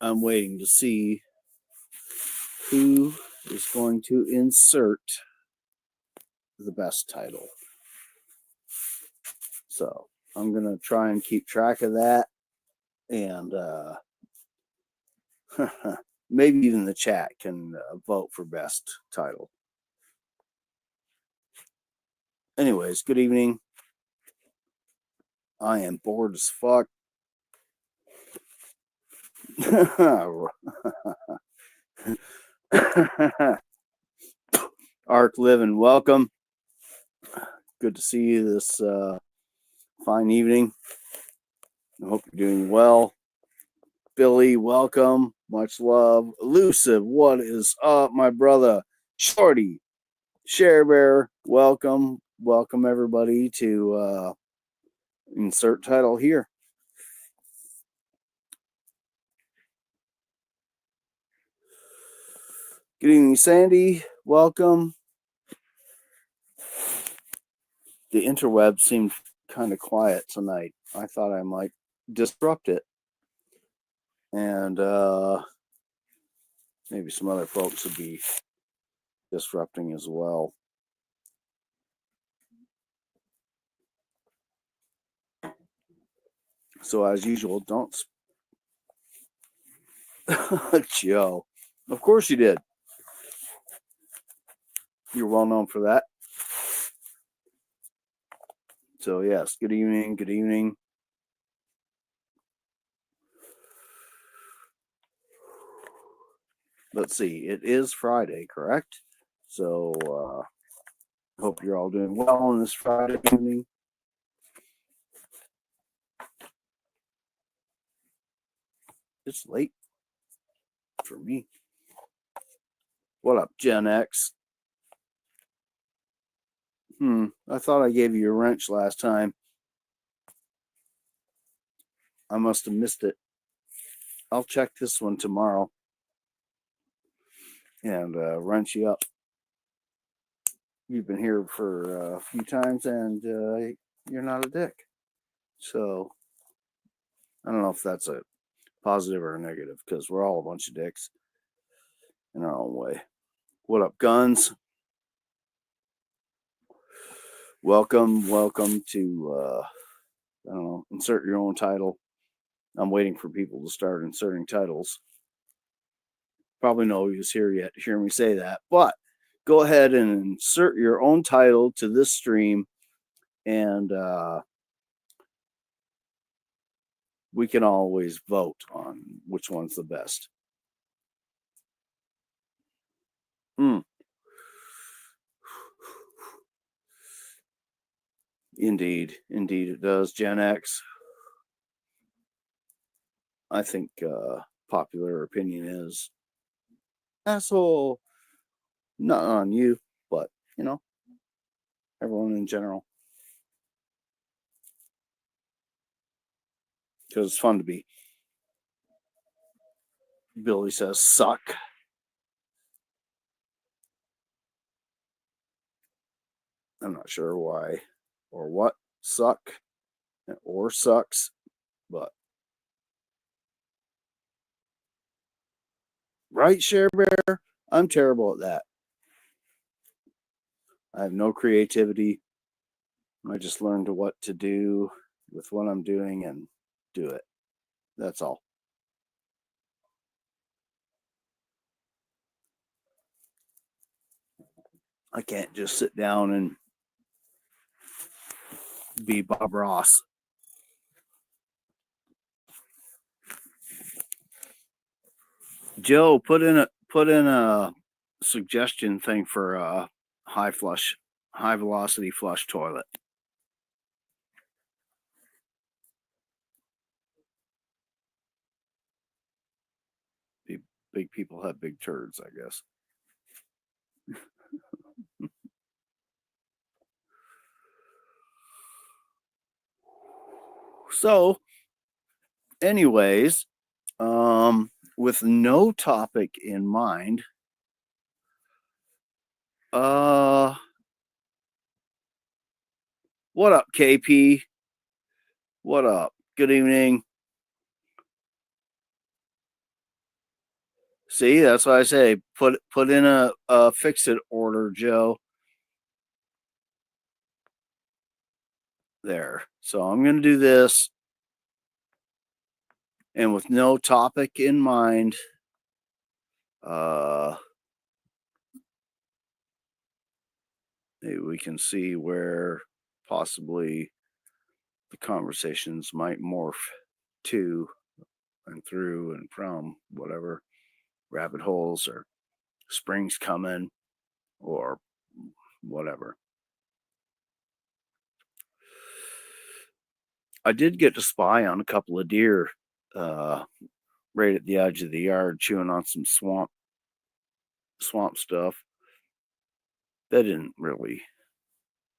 I'm waiting to see who is going to insert the best title. So I'm going to try and keep track of that. And maybe even the chat can vote for best title. Anyways, good evening. I am bored as fuck. Arc Living, welcome. Good to see you this fine evening. I hope you're doing well. Billy, welcome. Much love. Elusive, what is up, my brother? Shorty, Share Bear, welcome. Welcome everybody to insert title here. Good evening, Sandy. Welcome. The interweb seemed kind of quiet tonight. I thought I might disrupt it. And maybe some other folks would be disrupting as well. So as usual, don't... Joe. Of course you did. You're well known for that. So yes, good evening, good evening. Let's see, it is Friday, correct? So hope you're all doing well on this Friday evening. It's late for me. What up, Gen X? I thought I gave you a wrench last time. I must have missed it. I'll check this one tomorrow and wrench you up. You've been here for a few times and you're not a dick. So I don't know if that's a positive or a negative because we're all a bunch of dicks in our own way. What up, Guns? Welcome to I don't know, insert your own title. I'm waiting for people to start inserting titles. Probably nobody's here yet to hear me say that, but go ahead and insert your own title to this stream, and we can always vote on which one's the best. Indeed it does, Gen X. I think popular opinion is asshole. Not on you, but you know, everyone in general. Because it's fun to be. Billy says suck. I'm not sure why or what suck or sucks, but right, Share Bear? I'm terrible at that. I have no creativity. I just learned what to do with what I'm doing and do it. That's all. I can't just sit down and be Bob Ross. Joe, put in a suggestion thing for a high velocity flush toilet. Big people have big turds, I guess. So, anyways, with no topic in mind, what up, KP? What up? Good evening. See, that's what I say. Put in a fix it order, Joe. There. So I'm going to do this, and with no topic in mind, maybe we can see where possibly the conversations might morph to and through and from whatever rabbit holes or springs coming or whatever. I did get to spy on a couple of deer right at the edge of the yard chewing on some swamp stuff. They didn't really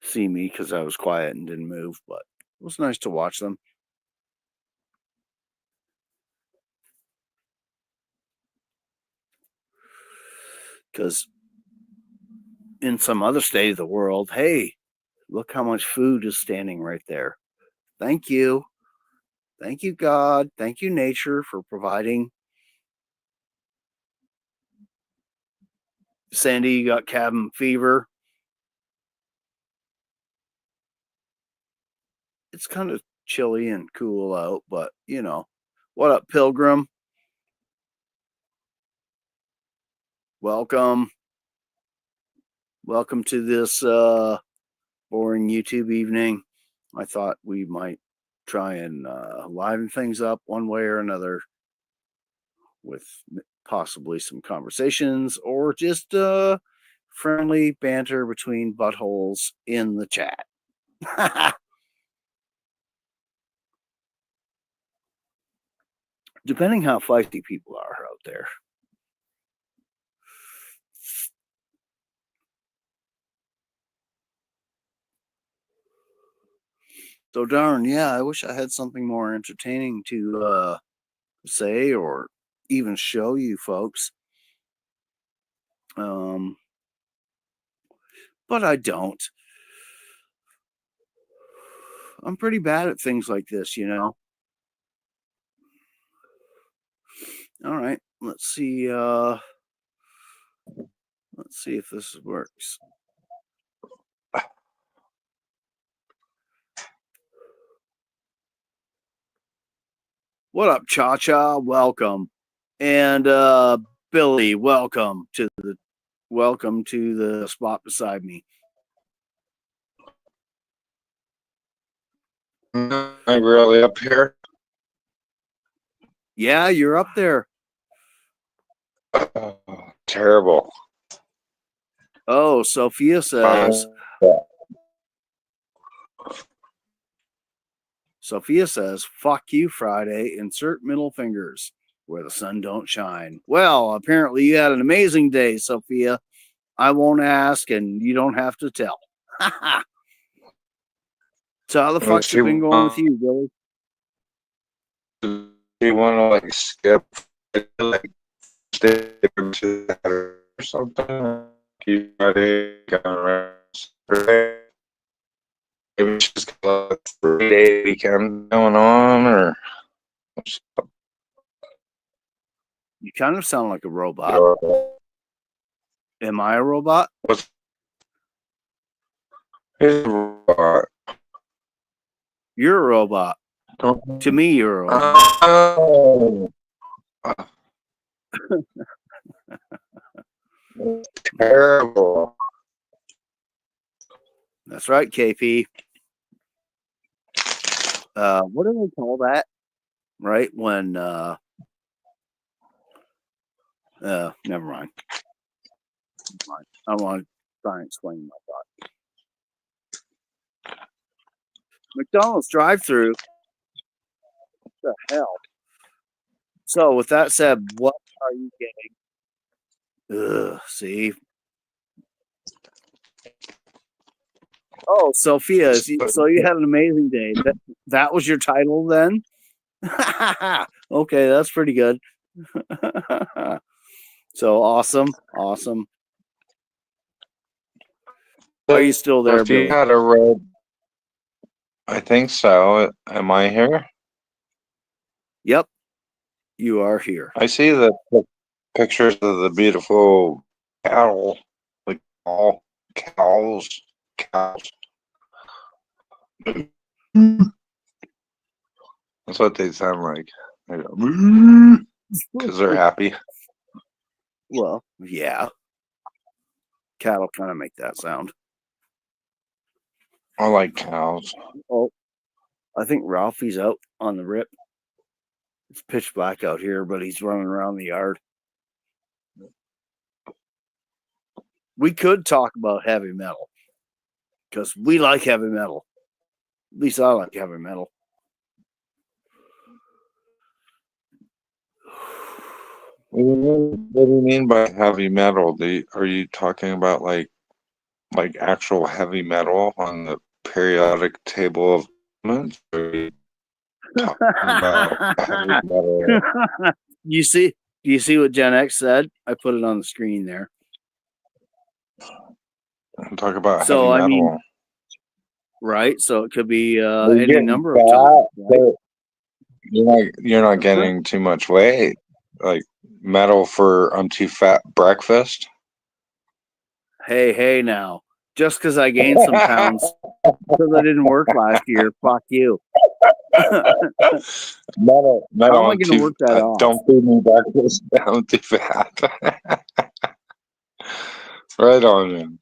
see me because I was quiet and didn't move, but it was nice to watch them. Because in some other state of the world, hey, look how much food is standing right there. Thank you. Thank you, God. Thank you, nature, for providing. Sandy, you got cabin fever. It's kind of chilly and cool out, but you know, what up, Pilgrim? Welcome. Welcome to this boring YouTube evening. I thought we might try and liven things up one way or another with possibly some conversations or just friendly banter between buttholes in the chat. Depending how feisty people are out there. So darn, yeah, I wish I had something more entertaining to say or even show you folks. But I don't. I'm pretty bad at things like this, you know. All right, let's see if this works. What up, Cha Cha? Welcome. And Billy, welcome to the spot beside me. Am I really up here? Yeah, you're up there. Oh, terrible. Oh, Sophia says. Sophia says, "Fuck you, Friday. Insert middle fingers where the sun don't shine." Well, apparently you had an amazing day, Sophia. I won't ask, and you don't have to tell. So how the fuck's it been going with you, Billy? Do you want to like skip like stay to that or something? Keep Friday going maybe just got a 3-day weekend going on or You kind of sound like a robot. Am I a robot? Here's a robot. You're a robot. To me, you're a robot. Oh. Terrible. That's right, KP. What do they call that? Right when never mind. I don't want to try and explain my thought. McDonald's drive-through. What the hell? So with that said, what are you getting? See. Oh, Sophia, so you had an amazing day. That was your title then? Okay, that's pretty good. So awesome. Are you still there, Billy? You had a red. I think so. Am I here? Yep, you are here. I see that pictures of the beautiful cattle, like all cows. That's what they sound like. They go, because they're happy. Well, yeah. Cattle kind of make that sound. I like cows. Oh, I think Ralphie's out on the rip. It's pitch black out here, but he's running around the yard. We could talk about heavy metal because we like heavy metal. At least I like heavy metal. What do you mean by heavy metal? Are you talking about like actual heavy metal on the periodic table of elements? Or are you talking about heavy metal? You see what Gen X said? I put it on the screen there. I'm talking about So, heavy I mean, metal. right? So it could be You're any getting number of fat, times. Right? but you're not getting too much weight. Like metal for I'm too fat breakfast. Hey, now. Just because I gained some pounds because I didn't work last year, fuck you. metal, How am I going to work that off? Don't feed me breakfast. I'm too fat. Right on, man.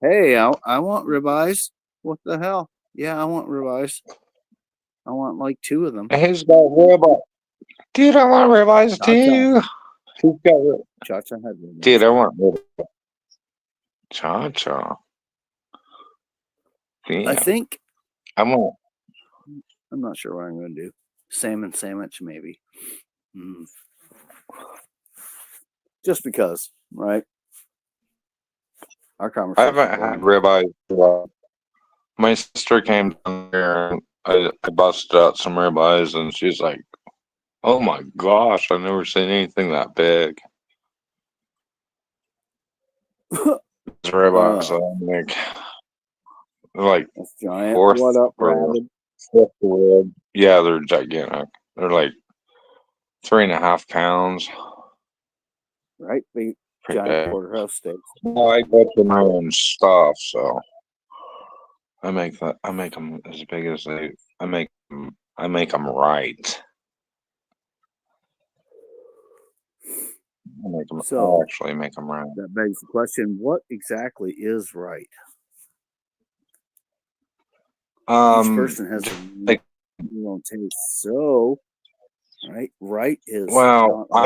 Hey, I want ribeyes. What the hell? Yeah, I want ribeyes. I want like 2 of them. Who's got ribeye? Dude, I want ribeyes too. Who's got ribeye? Cha-cha had ribeyes. Dude, I want ribeye. Cha-cha. Yeah. I think I'm not sure what I'm going to do. Salmon sandwich, maybe. Just because, right? Our I conversation. haven't had ribeyes. My sister came down here and I busted out some ribeyes and she's like, "Oh my gosh, I've never seen anything that big." It's ribeyes, so I'm like That's giant. fourth What up, or Rabbit? fifth rib. Yeah, they're gigantic. They're like 3.5 pounds. Right? Big Pretty giant big. porterhouse steaks. Well, I butcher my own stuff, so I make them as big as I make them right. So, I actually make them right. that begs the question: what exactly is right? Each person has their own taste. So, right is well, not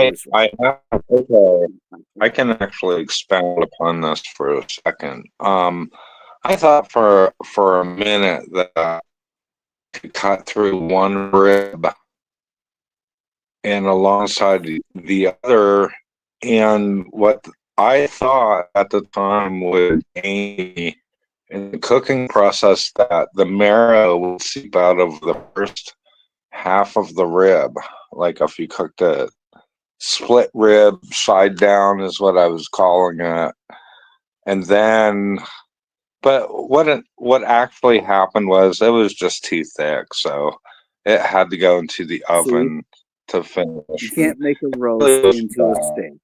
I can actually expound upon this for a second. I thought for a minute that I could cut through one rib and alongside the other, and what I thought at the time would gain in the cooking process that the marrow will seep out of the first half of the rib. Like if you cooked a split rib side down is what I was calling it. And then, but what actually happened was it was just too thick, so it had to go into the oven to finish. You can't make a roast into a steak.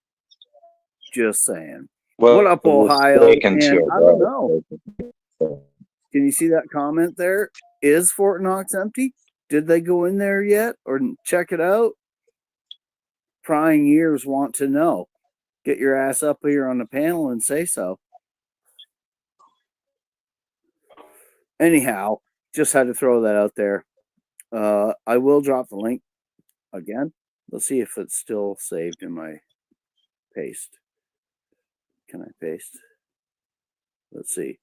Just saying. What up, Ohio? And I don't know. Can you see that comment there? Is Fort Knox empty? Did they go in there yet or check it out? Prying ears want to know. Get your ass up here on the panel and say so. Anyhow, just had to throw that out there. I will drop the link again. Let's see if it's still saved in my paste. Can I paste? Let's see.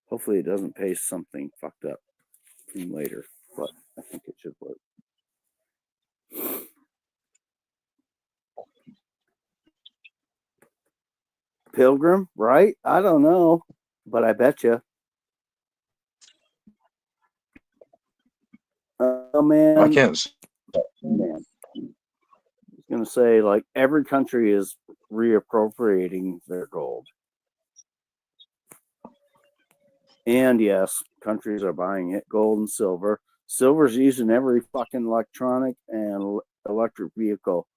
Hopefully it doesn't paste something fucked up from later, but I think it should work. Pilgrim, right? I don't know, but I bet you. Oh man, I can't. Man, I was gonna say like every country is reappropriating their gold, and yes, countries are buying it, gold and silver. Silver's used in every fucking electronic and electric vehicle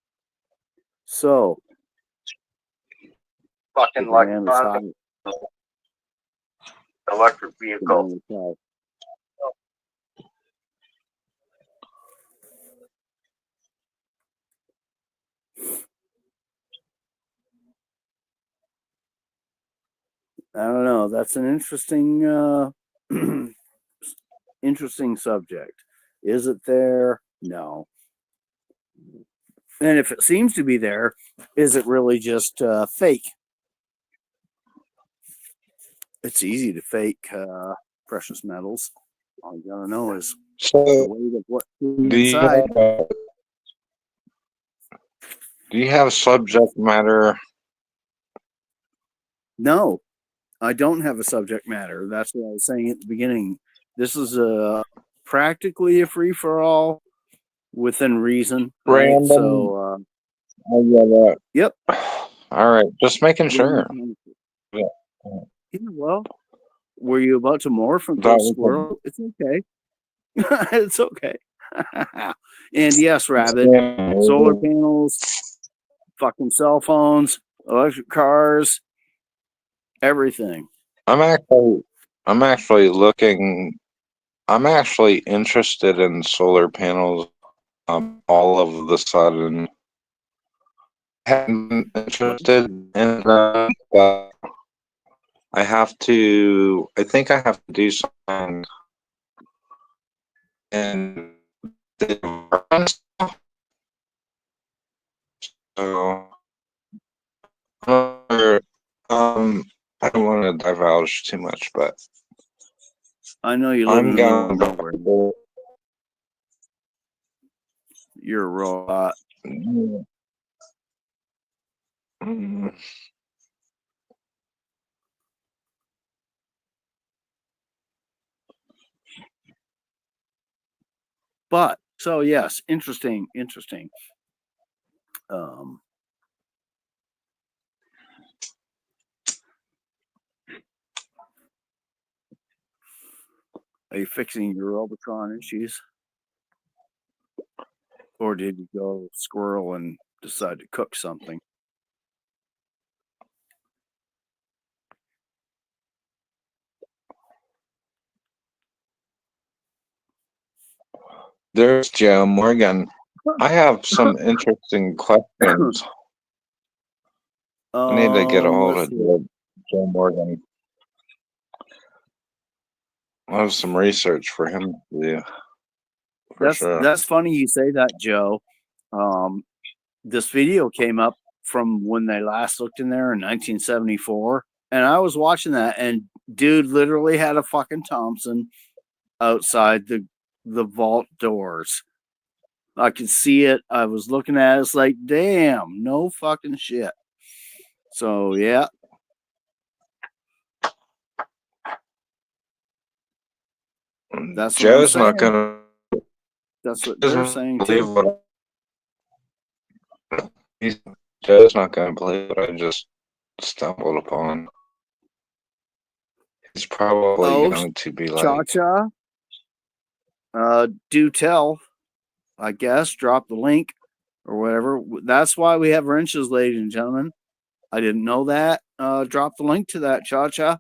So, Fucking the man is hot. electric The vehicle. man is hot. I don't know. That's an interesting, interesting subject. Is it there? No. And if it seems to be there, is it really just fake? It's easy to fake precious metals. All you gotta know is the So, weight of what's do you inside. do you have subject matter? No, I don't have a subject matter. That's what I was saying at the beginning. This is practically a free for all within reason, right? Random. So, Oh, yeah, that. yep. All right, just making sure. Yeah, well, were you about to morph into That a was squirrel? It's okay. It's okay. And yes, Rabbit, solar panels, fucking cell phones, electric cars, everything. I'm actually looking. I'm actually interested in solar panels. All of the sudden, hadn't been interested in that, but I have to. I think I have to do something in the environment. So, I don't want to divulge too much, but I know you live in I'm the middle of going. nowhere. You're a robot. But so yes, interesting. Are you fixing your Robotron issues? Or did you go squirrel and decide to cook something? There's Joe Morgan. I have some interesting questions. I need to get a hold of Joe Morgan. I have some research for him to do. That's funny you say that, Joe. This video came up from when they last looked in there in 1974, and I was watching that, and dude literally had a fucking Thompson outside the vault doors. I could see it. I was looking at it. It's like, damn, no fucking shit. So yeah. That's Joe's what I'm not gonna. That's what they're saying too. Joe's not gonna believe what I just stumbled upon. He's probably going to be like, Cha-cha. Do tell, I guess. Drop the link or whatever. That's why we have wrenches, ladies and gentlemen. I didn't know that. Drop the link to that, Cha-cha.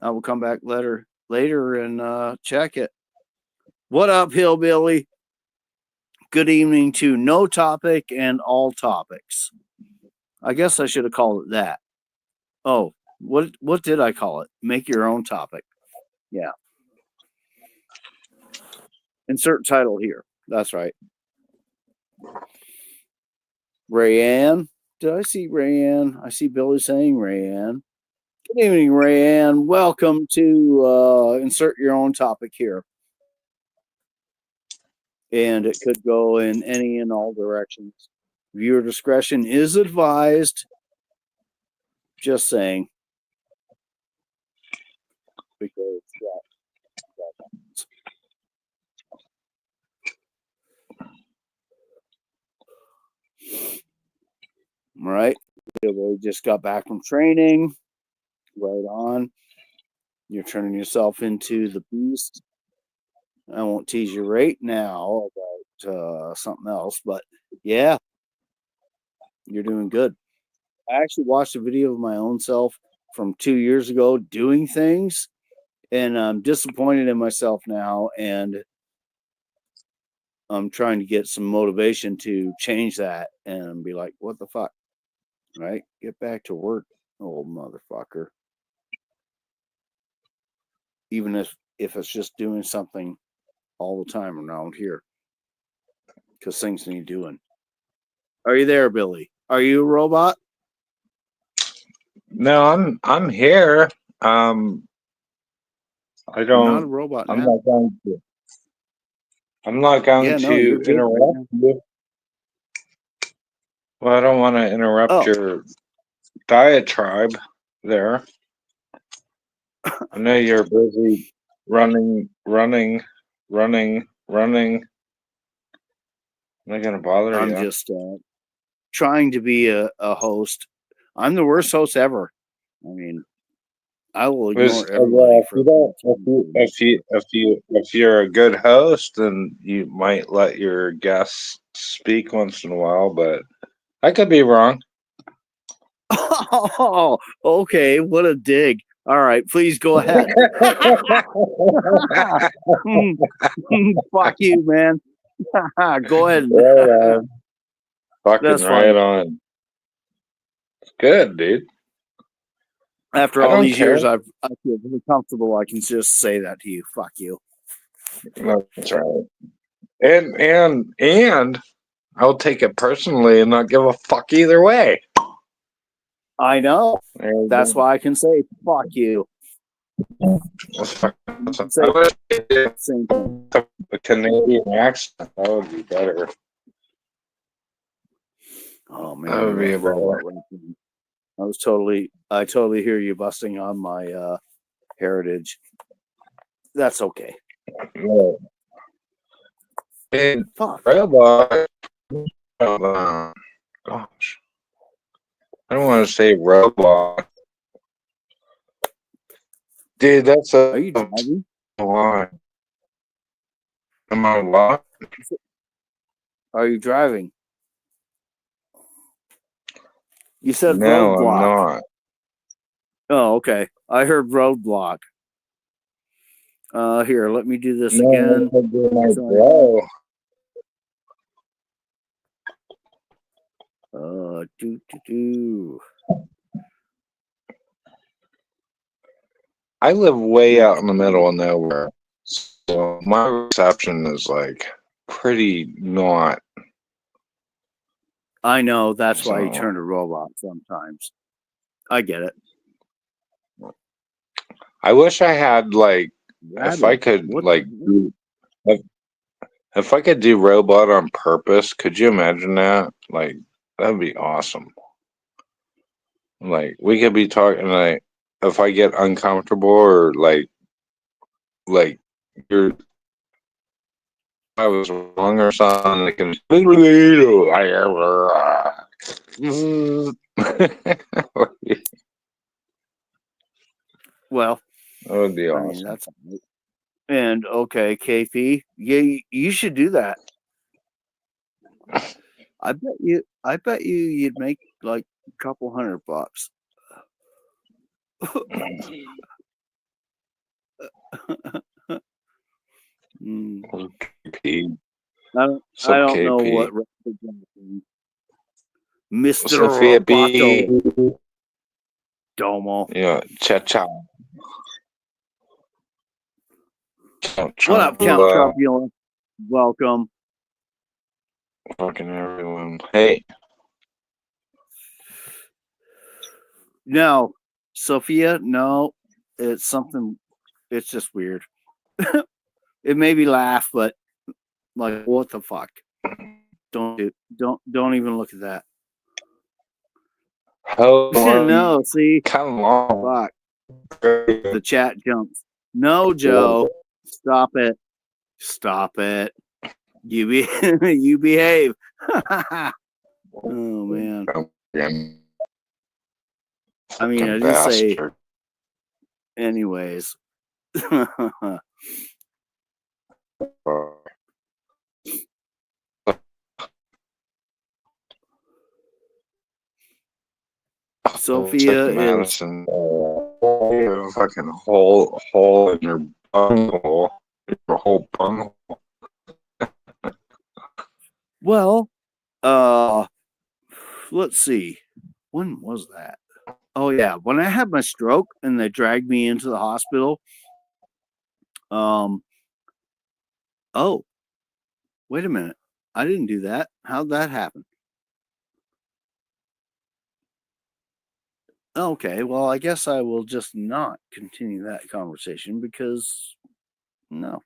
I will come back later and check it. What up, Hillbilly? Good evening to No Topic and All Topics. I guess I should have called it that. Oh, what did I call it? Make your own topic. Yeah. Insert title here. That's right. Rayanne. Did I see Rayanne? I see Billy saying Rayanne. Good evening, Rayanne. Welcome to insert your own topic here. And it could go in any and all directions. Viewer discretion is advised. Just saying. Because right. We just got back from training. Right on. You're turning yourself into the beast. I won't tease you right now about something else, but yeah. You're doing good. I actually watched a video of my own self from 2 years ago doing things, and I'm disappointed in myself now, and I'm trying to get some motivation to change that and be like, what the fuck? Right? Get back to work, old motherfucker. Even if it's just doing something all the time around here, because things need doing. Are you there, Billy? Are you a robot? No, I'm here. I You're not a don't. robot I'm now. not going to. I'm not going Yeah, no, to you're good right interrupt now. you. Well, I don't want to interrupt Oh, your diatribe there. I know you're busy running. Am I gonna bother I'm you? just trying to be a host. I'm the worst host ever. I mean, I will Was ignore everybody well, if for you don't, if you're a good host, then you might let your guests speak once in a while. But I could be wrong. Oh, okay. What a dig. All right, please go ahead. Fuck you, man. Go ahead. Right on. Fucking That's right fine. on. It's good, dude. After I all don't these care. years, I feel very comfortable. I can just say that to you. Fuck you. That's right. And I'll take it personally and not give a fuck either way. I know. There you That's go. why I can say fuck you. That's fucking You awesome. can say I wish it the did same thing. a Canadian accent. That would be better. Oh man, That would you're be a a better. robot. I totally hear you busting on my heritage. That's okay. Yeah. And Fuck. robot. Gosh, I don't want to say robot. Dude, that's Are you a driving? lie. Am I what? Are you driving? You said No, I'm roadblock. not. Oh, okay. I heard roadblock. Here, let me do this No, I again. said you're my So, bro. do. I live way Yes. out in the middle of nowhere, so my reception is like pretty not. I know that's why you So turn to robot sometimes. I get it. I wish I had like if I Ratty. could What like the if I could do robot on purpose. Could you imagine that? Like that'd be awesome. Like we could be talking like if I get uncomfortable or like you're I was wrong or something, they can Well, that would be I mean awesome. that's and okay, KP. Yeah, you should do that. I bet you'd make like a couple $100. Mm. KP. I Sup don't know KP. what representing Mr. Sophia Roboto B. Domo. Yeah, cha. What up, Count Trumpulent? Welcome. Fucking everyone. Hey, No, Sophia, no. It's something it's just weird. It made me laugh, but like what the fuck? Don't even look at that. hold on. No, see? Come on. Fuck. The chat jumps. No, Joe. Stop it. Stop it. You you behave. Oh man. I mean, I just say Bastard. anyways. Sophia like is Madison, a fucking hole in your bunghole, your whole bunghole. well. Let's see. When was that? Oh yeah, when I had my stroke and they dragged me into the hospital. Oh, wait a minute. I didn't do that. How'd that happen? Okay, well, I guess I will just not continue that conversation because no.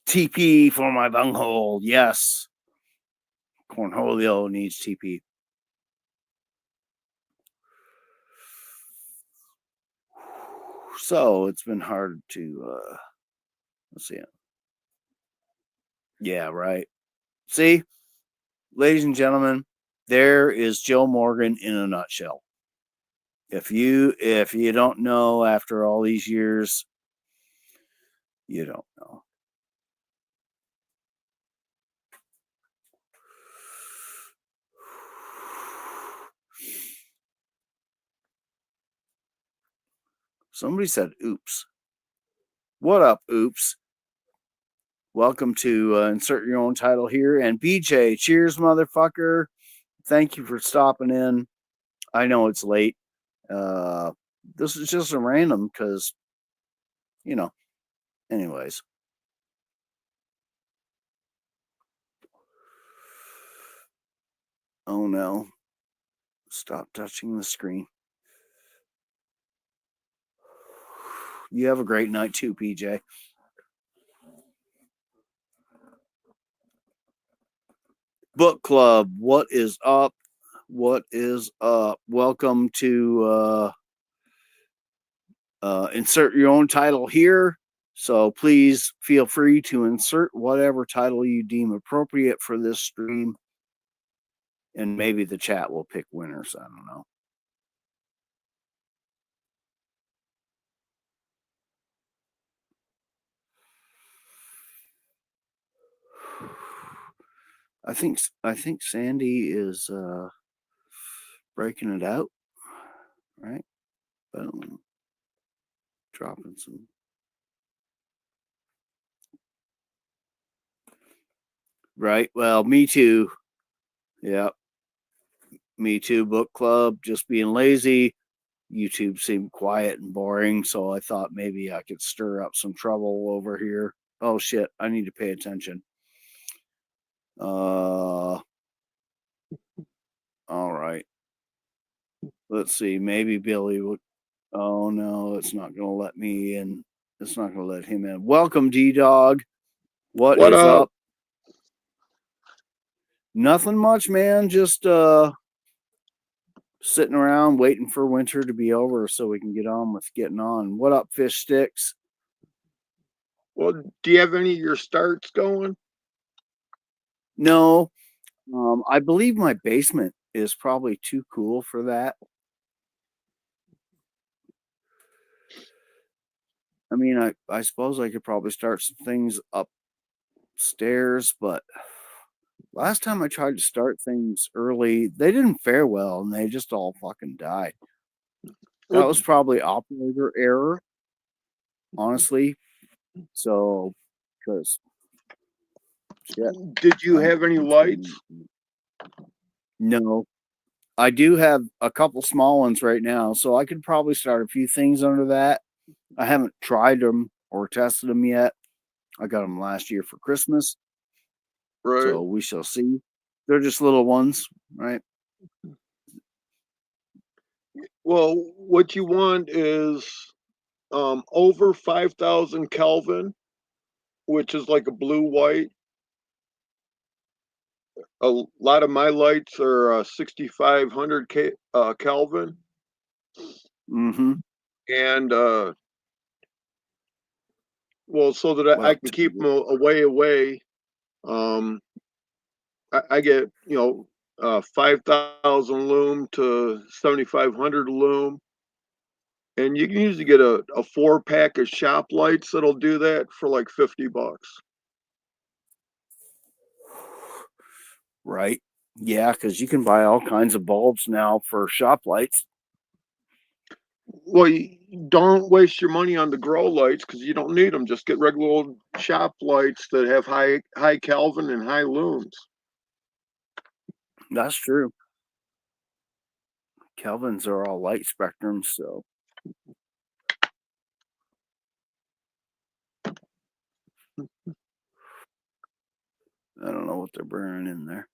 TP for my bunghole. Yes. Cornholio needs TP. So it's been hard to let's see. Yeah, right. See, ladies and gentlemen, there is Joe Morgan in a nutshell. If you don't know after all these years, you don't know. Somebody said, oops. What up, oops? Welcome to insert your own title here. And BJ, cheers, motherfucker. Thank you for stopping in. I know it's late. This is just a random because, you know, anyways. Oh no. Stop touching the screen. You have a great night too, PJ. Book Club, what is up? What is up? Welcome to insert your own title here. So please feel free to insert whatever title you deem appropriate for this stream. And maybe the chat will pick winners. I don't know. I think Sandy is breaking it out, right? Boom. Dropping some. Right. Well, me too. Yeah. Me too. Book club. Just being lazy. YouTube seemed quiet and boring, so I thought maybe I could stir up some trouble over here. Oh shit! I need to pay attention. All right. Let's see. Maybe Billy would. Oh no, it's not going to let me in. It's not going to let him in. Welcome, D-Dog. What is up? Nothing much, man. Just sitting around waiting for winter to be over so we can get on with getting on. What up, Fish Sticks? Well, do you have any of your starts going? No. I believe my basement is probably too cool for that. I mean, I suppose I could probably start some things upstairs, but last time I tried to start things early, they didn't fare well and they just all fucking died. That was probably operator error, honestly. So, because did you have any lights? No, I do have a couple small ones right now, so I could probably start a few things under that. I haven't tried them or tested them yet. I got them last year for Christmas. Right. So we shall see. They're just little ones, right? Well, what you want is over 5,000 Kelvin, which is like a blue-white. A lot of my lights are 6,500 Kelvin. Mm-hmm. And well, so that I can keep them away. I get 5,000 lume to 7,500 lume, and you can usually get a 4-pack of shop lights that'll do that for like $50. Right. Yeah, because you can buy all kinds of bulbs now for shop lights. Well, you don't waste your money on the grow lights because you don't need them. Just get regular old shop lights that have high Kelvin and high looms. That's true. Kelvins are all light spectrums, so I don't know what they're burning in there.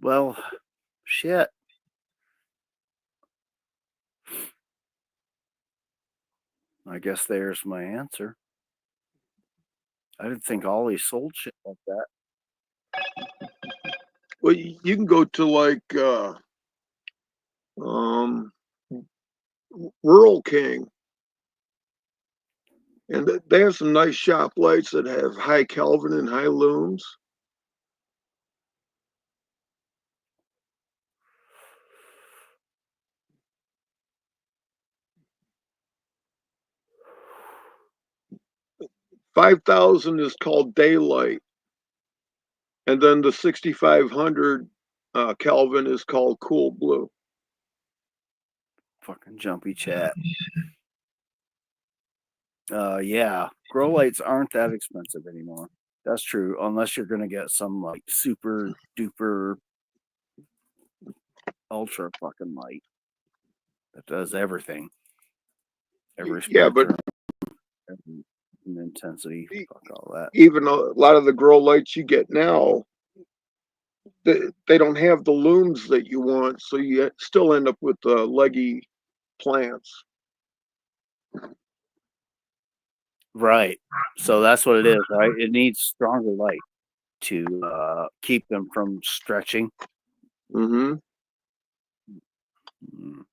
Well, shit. I guess there's my answer. I didn't think Ollie sold shit like that. Well, you can go to like um, Rural King, and they have some nice shop lights that have high Kelvin and high looms. $5,000 is called daylight, and then the 6,500 Kelvin is called cool blue. Fucking jumpy chat. Yeah, grow lights aren't that expensive anymore. That's true, unless you're gonna get some like super duper ultra fucking light that does everything. Every Yeah, but spectrum, every intensity, fuck all that. even a lot of the grow lights you get now, they don't have the looms that you want, so you still end up with leggy plants. Right. So that's what it is, right? It needs stronger light to keep them from stretching. Mm-hmm. Mm.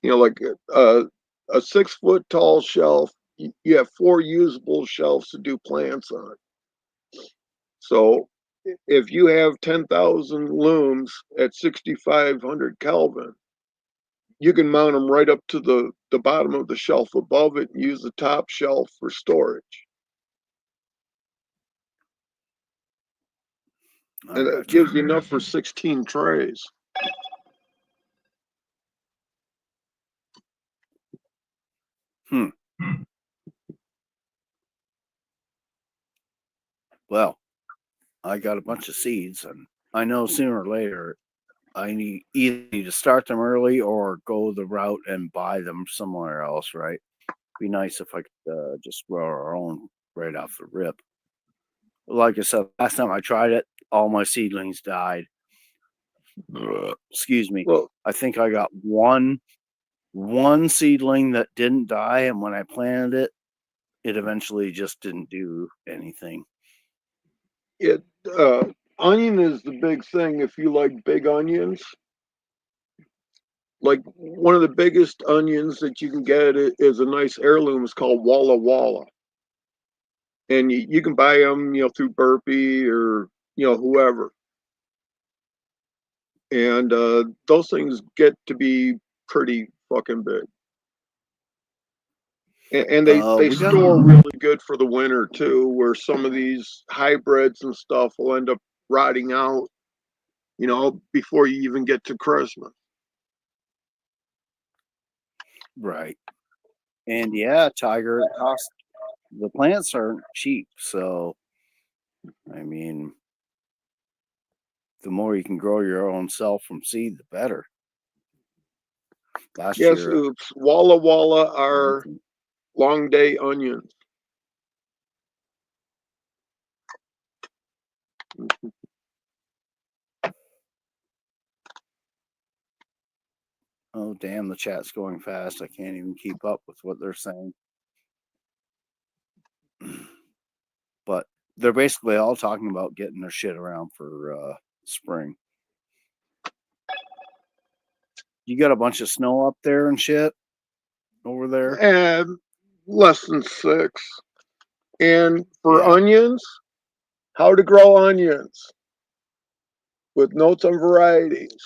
You know, like a 6 foot tall shelf, you have 4 usable shelves to do plants on. So if you have 10,000 looms at 6,500 Kelvin, you can mount them right up to the bottom of the shelf above it and use the top shelf for storage. I And it got you. gives you enough for 16 trays. Well, I got a bunch of seeds, and I know sooner or later I either need to start them early or go the route and buy them somewhere else. Right? Be nice if I could just grow our own right off the rip. Like I said, last time I tried it, all my seedlings died. Excuse me. Well, I think I got one seedling that didn't die, and when I planted it, it eventually just didn't do anything. it onion is the big thing if you like big onions. Like one of the biggest onions that you can get is a nice heirloom. It's called Walla Walla, and you can buy them, through Burpee or whoever. And those things get to be pretty fucking big, and they We got store really good for the winter too. Where some of these hybrids and stuff will end up rotting out, before you even get to Christmas. right, and yeah, Tiger, it costs. The plants aren't cheap, so I mean, the more you can grow your own self from seed, the better. Last Yes, year, oops. Walla Walla are long day onions. oh damn, the chat's going fast. I can't even keep up with what they're saying. But they're basically all talking about getting their shit around for spring. You got a bunch of snow up there and shit over there? And less than 6. And for Yeah. onions, how to grow onions with notes on varieties.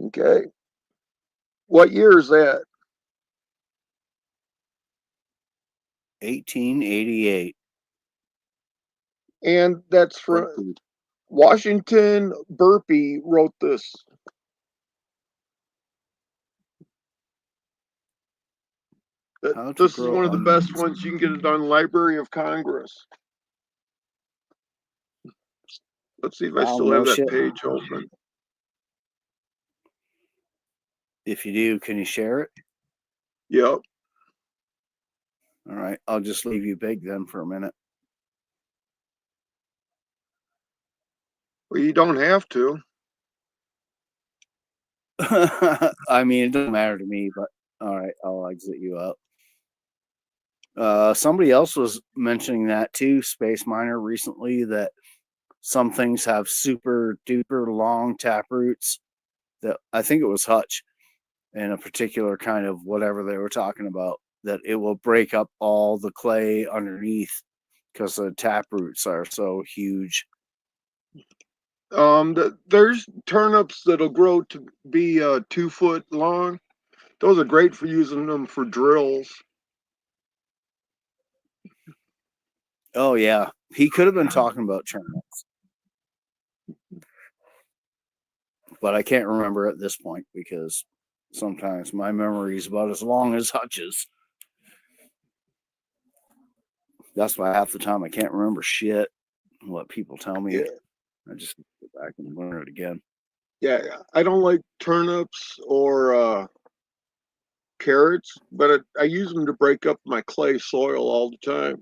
Okay. What year is that? 1888. And that's from Washington Burpee wrote this. How to This is grow one of the onions. best ones. You can get it on Library of Congress. Let's see if I Wow, still no have that shit. page open. If you do, can you share it? Yep. All right. I'll just leave you big then for a minute. Well, you don't have to. I mean, it doesn't matter to me, but all right, I'll exit you out. Somebody else was mentioning that too, Space Miner, recently, that some things have super duper long tap roots. That I think it was Hutch in a particular kind of whatever they were talking about, that it will break up all the clay underneath because the tap roots are so huge. There's turnips that'll grow to be 2 foot long. Those are great for using them for drills. Oh yeah, he could have been talking about turnips, but I can't remember at this point because sometimes my memory is about as long as Hutch's. That's why half the time I can't remember shit. What people tell me, Yeah. I just go back and learn it again. Yeah, I don't like turnips or carrots, but I use them to break up my clay soil all the time.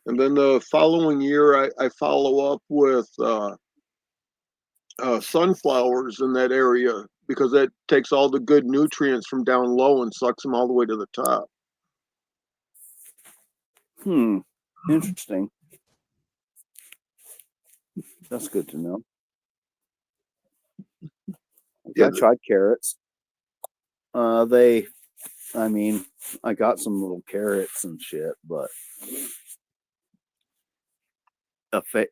And then the following year, I follow up with sunflowers in that area because that takes all the good nutrients from down low and sucks them all the way to the top. Interesting. That's good to know. Yeah, I tried carrots. I got some little carrots and shit, but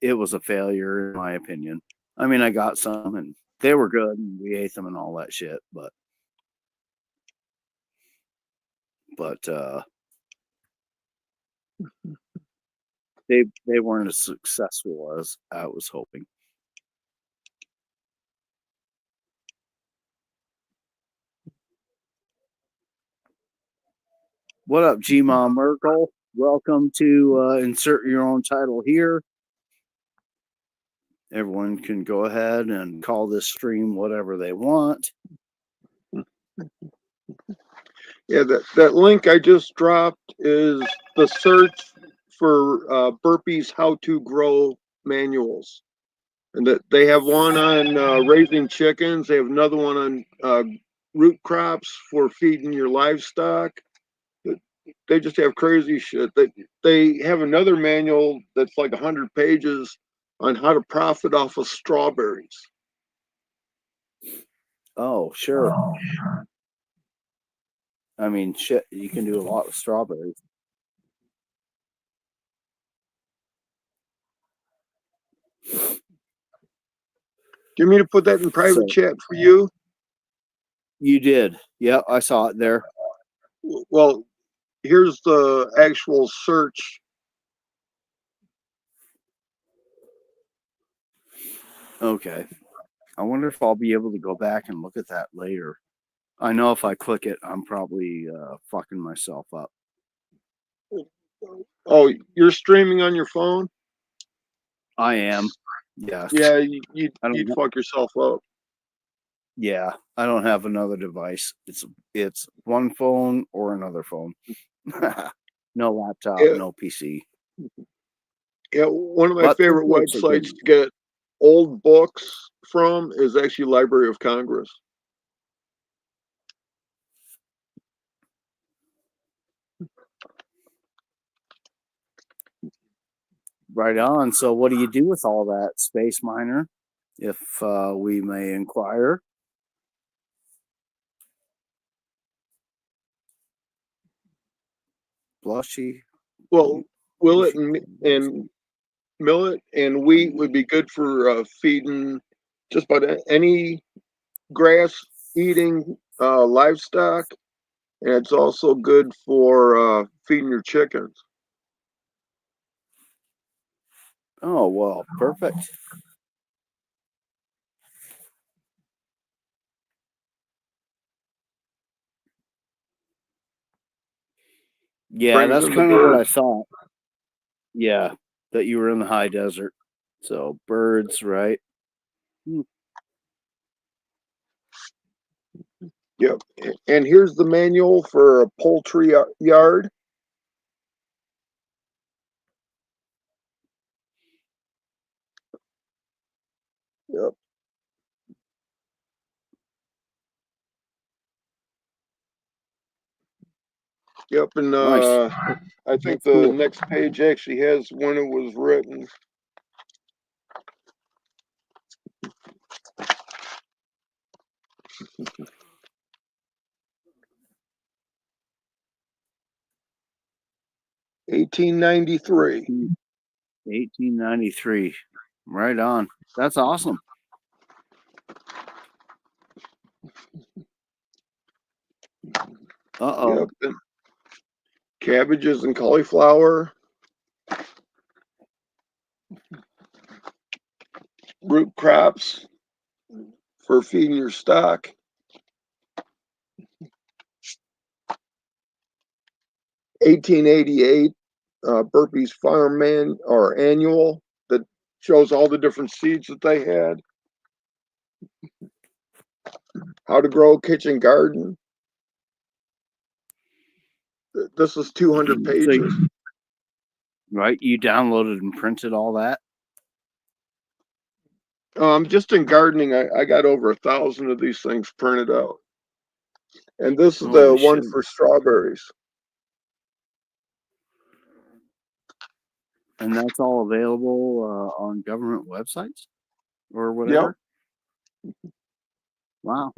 it was a failure in my opinion. I mean, I got some and they were good and we ate them and all that shit, but they weren't as successful as I was hoping. What up, G-Ma Merkel? Welcome to insert your own title here. Everyone can go ahead and call this stream whatever they want. Yeah, that link I just dropped is the search for Burpee's How to Grow manuals. And that they have one on raising chickens. They have another one on root crops for feeding your livestock. They just have crazy shit. They have another manual that's like 100 pages on how to profit off of strawberries. Oh, sure. I mean, shit, you can do a lot with strawberries. Do you mean to put that in private chat for you? You did. Yeah, I saw it there. Well, here's the actual search. Okay. I wonder if I'll be able to go back and look at that later. I know if I click it, I'm probably fucking myself up. Oh, you're streaming on your phone? I am. Yes. Yeah, you'd fuck yourself up. Yeah, I don't have another device. It's one phone or another phone. No laptop, Yeah. no PC. Yeah, one of my favorite websites to get old books from is actually Library of Congress. Right on. So what do you do with all that, Space Miner, if we may inquire? Blushy. Well, willet and millet and wheat would be good for feeding just about any grass eating livestock. And it's also good for feeding your chickens. Oh, well, perfect. Yeah, Brings that's in the kind of what I birds. thought. Yeah, that you were in the high desert. So birds, right? Yep. And here's the manual for a poultry yard. Yep. Yep. And Nice. I think That's the cool. next page actually has when it was written. $1893. 1893. Right on. That's awesome. Uh-oh. Yep. And cabbages and cauliflower. Root crops for feeding your stock. $1888, Burpee's Farm Man or Annual that shows all the different seeds that they had. How to grow a kitchen garden. This is 200 So, pages. right, you downloaded and printed all that? Just in gardening, I got over 1,000 of these things printed out. And this is the Holy one shit. for strawberries. And that's all available on government websites or whatever? Yep. Wow.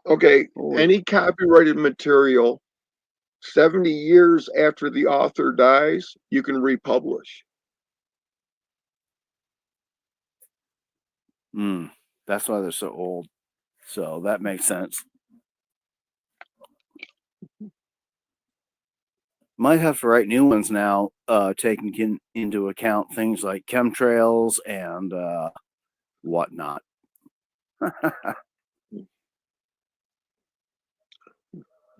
Okay, Holy. any copyrighted material 70 years after the author dies, you can republish. That's why they're so old. So that makes sense. Might have to write new ones now, taking into account things like chemtrails and whatnot.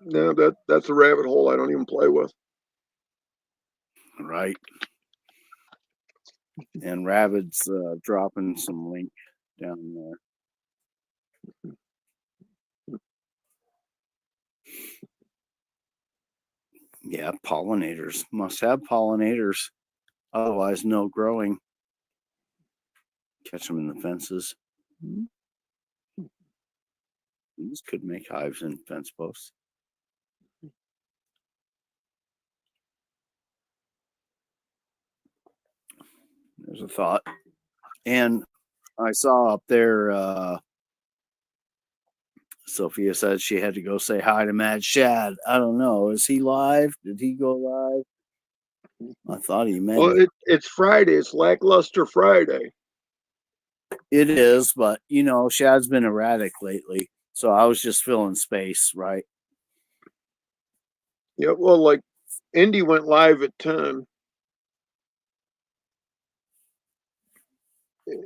No, that's a rabbit hole I don't even play with. Right. And Rabbit's dropping some link down there. Yeah, pollinators. Must have pollinators. Otherwise, no growing. Catch them in the fences. These could make hives in fence posts. There's a thought. And I saw up there, Sophia said she had to go say hi to Mad Shad. I don't know. Is he live? Did he go live? I thought he meant. Well, it's Friday. It's Lackluster Friday. It is, but you know, Shad's been erratic lately. So I was just filling space, right? Yeah, well, like Indy went live at 10.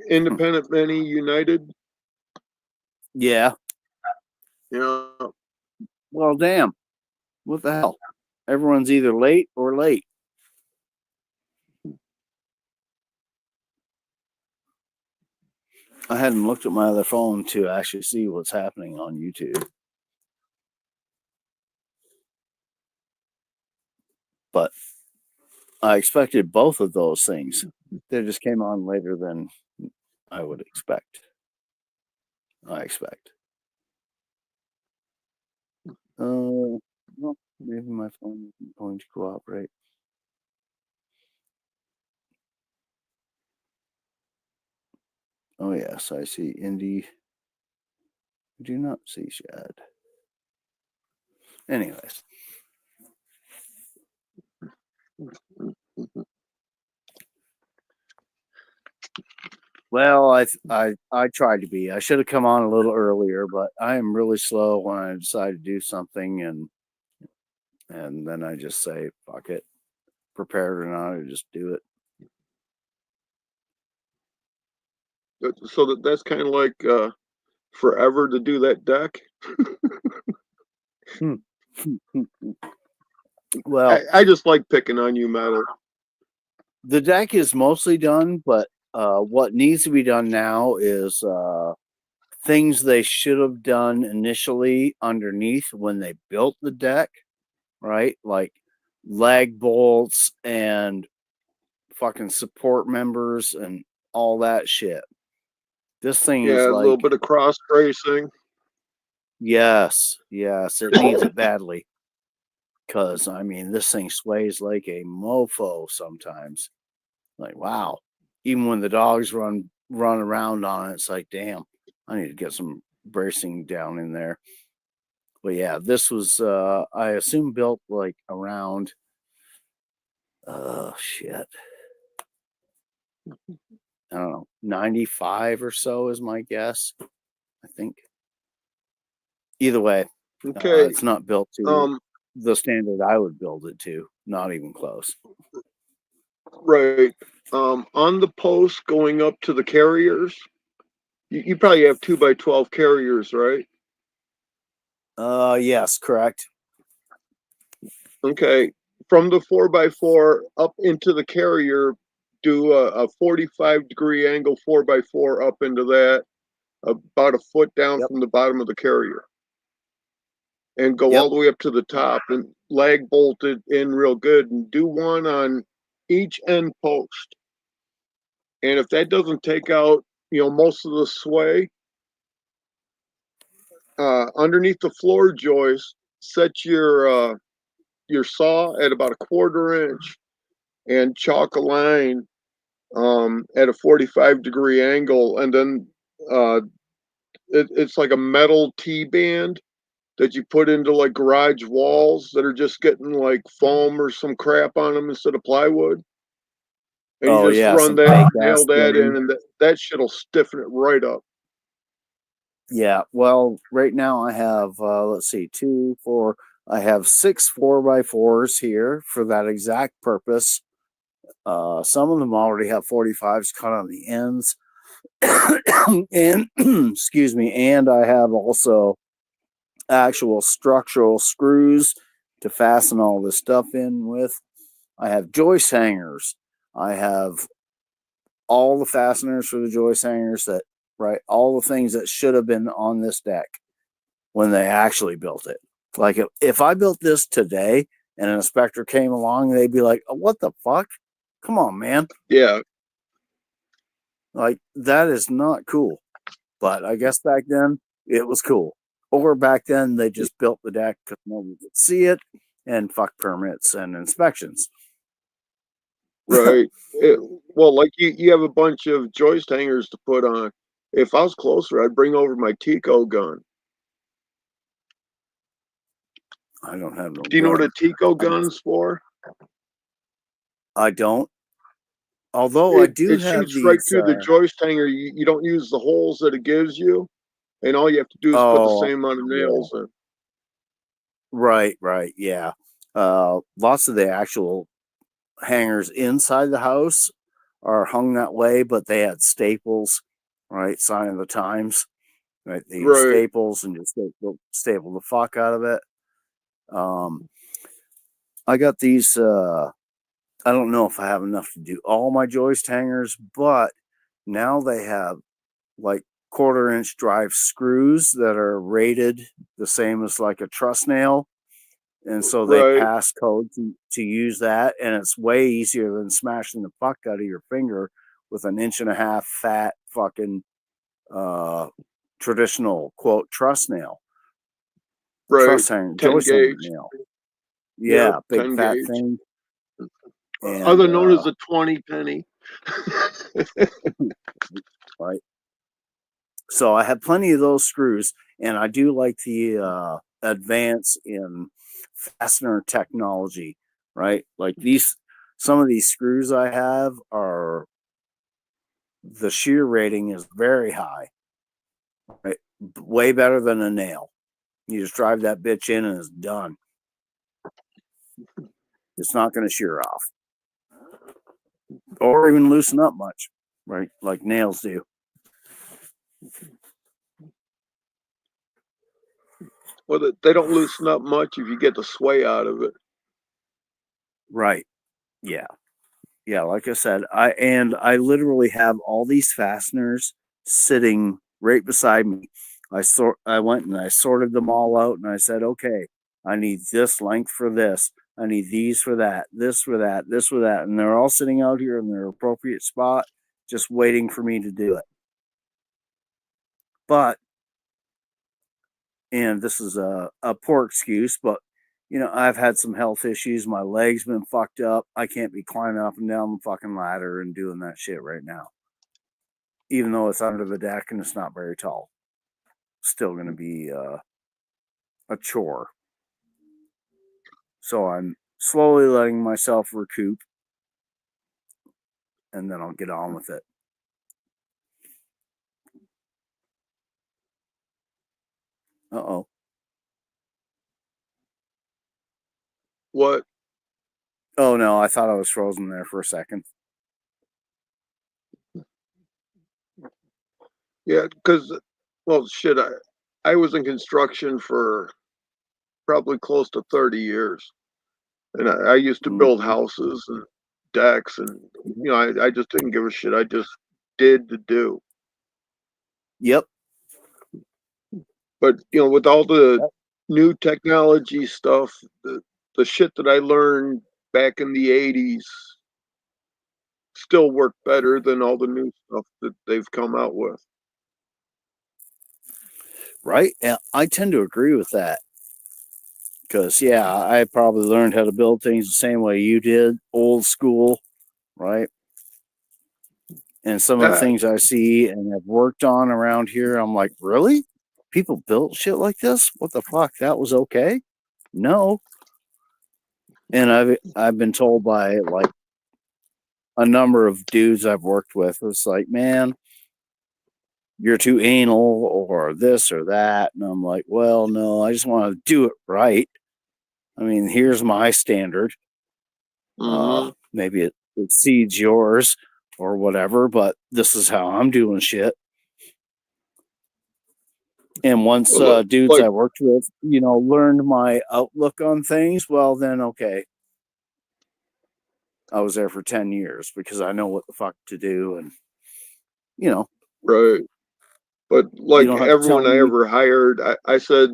Independent Many United. Yeah. Yeah. Well, damn. What the hell? Everyone's either late or late. I hadn't looked at my other phone to actually see what's happening on YouTube. But I expected both of those things. They just came on later than I would expect. Well, maybe my phone isn't going to cooperate. Oh, yes, I see Indy. I do not see Shad. Anyways. Well, I tried to be. I should have come on a little earlier, but I am really slow when I decide to do something, and And then I just say, fuck it, prepared or not, I just do it. So that's kind of like forever to do that deck. Well, I just like picking on you, Metal. the deck is mostly done, but what needs to be done now is things they should have done initially underneath when they built the deck, right? Like lag bolts and fucking support members and all that shit. This thing is Yeah, a little like, bit of cross tracing. yes, it needs it badly. Because, I mean, this thing sways like a mofo sometimes. Like, wow. Even when the dogs run around on it, it's like, damn, I need to get some bracing down in there. But yeah, this was, I assume, built like around, shit. I don't know, 95 or so is my guess, I think. Either way, Okay. it's not built to the standard I would build it to. Not even close. Right. On the post going up to the carriers, you probably have 2x12 carriers, right? Yes, correct. Okay. From the 4x4 up into the carrier, do a 45-degree angle 4x4 up into that, about a foot down Yep. from the bottom of the carrier. And go Yep. all the way up to the top and lag bolt it in real good and do one on each end post. And if that doesn't take out, most of the sway, underneath the floor joist, set your saw at about a 1/4 inch and chalk a line at a 45-degree angle, and then it's like a metal T-band that you put into like garage walls that are just getting like foam or some crap on them instead of plywood. And you just run some that, fake nail ass that thing. in, and that shit'll stiffen it right up. Yeah, well, right now I have, let's see, 2, 4, I have 6 4x4s here for that exact purpose. Some of them already have 45s cut on the ends. And, excuse me, and I have also actual structural screws to fasten all this stuff in with. I have joist hangers. I have all the fasteners for the joist hangers that, right, all the things that should have been on this deck when they actually built it. Like if I built this today and an inspector came along, they'd be like, oh, what the fuck? Come on, man. Yeah. Like that is not cool. But I guess back then it was cool. Or back then they just built the deck because nobody could see it and fuck permits and inspections. Right. Well, like you have a bunch of joist hangers to put on. If I was closer, I'd bring over my Tico gun. I don't have no Do you know what gun. a Tico gun's for? I don't. Although I do It have shoots these. right through the joist hanger. You don't use the holes that it gives you, and all you have to do is put the same amount of nails in. Right, yeah. Lots of the actual hangers inside the house are hung that way, but they had staples, right? Sign of the times, right? They use Right. staples and just staple the fuck out of it. I got these. I don't know if I have enough to do all my joist hangers, but now they have like 1/4 inch drive screws that are rated the same as like a truss nail. And so they Right. pass code to use that. And it's way easier than smashing the fuck out of your finger with an 1.5 inch fat fucking traditional quote truss nail. Right. Truss hanger, 10 joist hanger gauge. nail. Yeah, Yep, big 10 fat gauge. thing. And, Other known as a 20 penny. Right. So I have plenty of those screws, and I do like the advance in fastener technology, right? Like some of these screws I have are, the shear rating is very high, right? Way better than a nail. You just drive that bitch in and it's done. It's not going to shear off or even loosen up much, right? Like nails do. Well, they don't loosen up much if you get the sway out of it. Right. Yeah. Yeah. Like I said, I literally have all these fasteners sitting right beside me. I went and I sorted them all out and I said, okay, I need this length for this. I need these for that, this for that, this for that. And they're all sitting out here in their appropriate spot, just waiting for me to do it. But, and this is a poor excuse, but I've had some health issues. My legs been fucked up. I can't be climbing up and down the fucking ladder and doing that shit right now. Even though it's under the deck and it's not very tall. Still going to be a chore. So I'm slowly letting myself recoup. And then I'll get on with it. Uh-oh. What? Oh, no, I thought I was frozen there for a second. Yeah, because, well, shit, I was in construction for probably close to 30 years. And I used to build houses and decks, and, I just didn't give a shit. I just did the do. Yep. But, with all the new technology stuff, the shit that I learned back in the 80s still work better than all the new stuff that they've come out with. Right? And I tend to agree with that. Because, yeah, I probably learned how to build things the same way you did, old school, right? And some of the things I see and have worked on around here, I'm like, really? People built shit like this? What the fuck? That was okay? No. And I've been told by like a number of dudes I've worked with, it's like, man, you're too anal or this or that. And I'm like, well, no, I just want to do it right. I mean, here's my standard. Maybe it exceeds yours or whatever, but this is how I'm doing shit. And once dudes I worked with, learned my outlook on things, well, then, okay. I was there for 10 years because I know what the fuck to do. And, Right. But like everyone I ever hired, I said,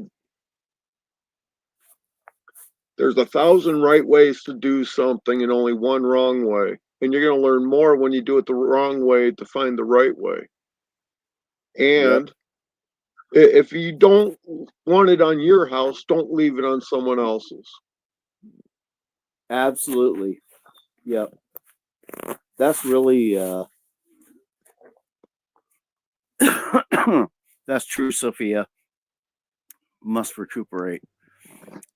there's 1,000 right ways to do something and only one wrong way. And you're going to learn more when you do it the wrong way to find the right way. And if you don't want it on your house, don't leave it on someone else's. Absolutely. Yep. That's really, that's true, Sophia. Must recuperate.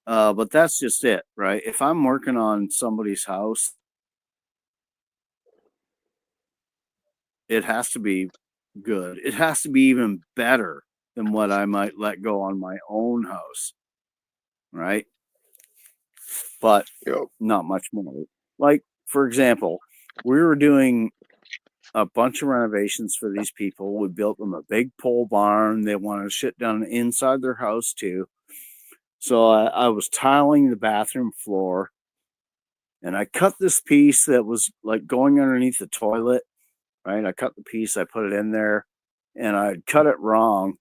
But that's just it, right? If I'm working on somebody's house, it has to be good. It has to be even better than what I might let go on my own house, right? But not much more. Like, for example, we were doing a bunch of renovations for these people. We built them a big pole barn. They wanted shit done inside their house too. So I was tiling the bathroom floor, and I cut this piece that was like going underneath the toilet, right? I cut the piece, I put it in there, and I cut it wrong.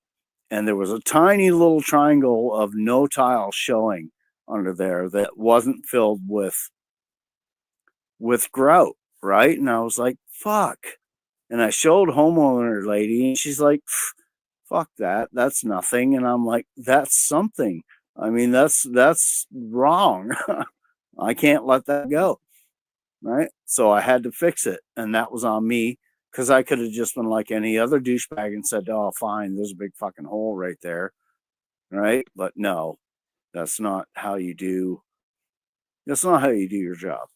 And there was a tiny little triangle of no tile showing under there that wasn't filled with grout, right? And I was like, fuck. And I showed homeowner lady, and she's like, fuck that. That's nothing. And I'm like, that's something. I mean, that's wrong. I can't let that go. Right. So I had to fix it. And that was on me, because I could have just been like any other douchebag and said, oh, fine, there's a big fucking hole right there. Right. But no, that's not how you do. That's not how you do your job.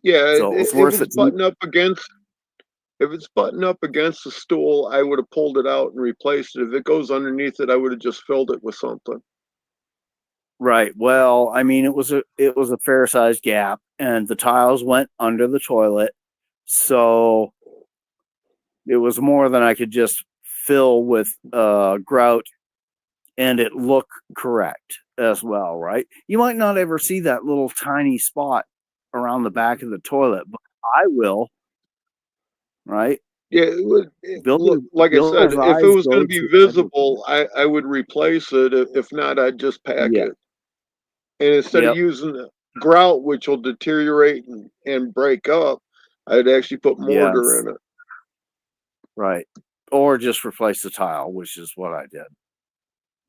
Yeah. So if it's buttoned up against the stool, I would have pulled it out and replaced it. If it goes underneath it, I would have just filled it with something. Right. Well, I mean, it was a fair sized gap, and the tiles went under the toilet, so it was more than I could just fill with grout, and it looked correct as well. Right. You might not ever see that little tiny spot around the back of the toilet, but I will. Right. Yeah, Builders, like I said, builders' if it eyes was going go to be to everything. visible, I would replace it. If not, I'd just pack Yeah. it. And instead of Yep. using the grout, which will deteriorate and break up, I'd actually put mortar Yes. in it. Right. Or just replace the tile, which is what I did.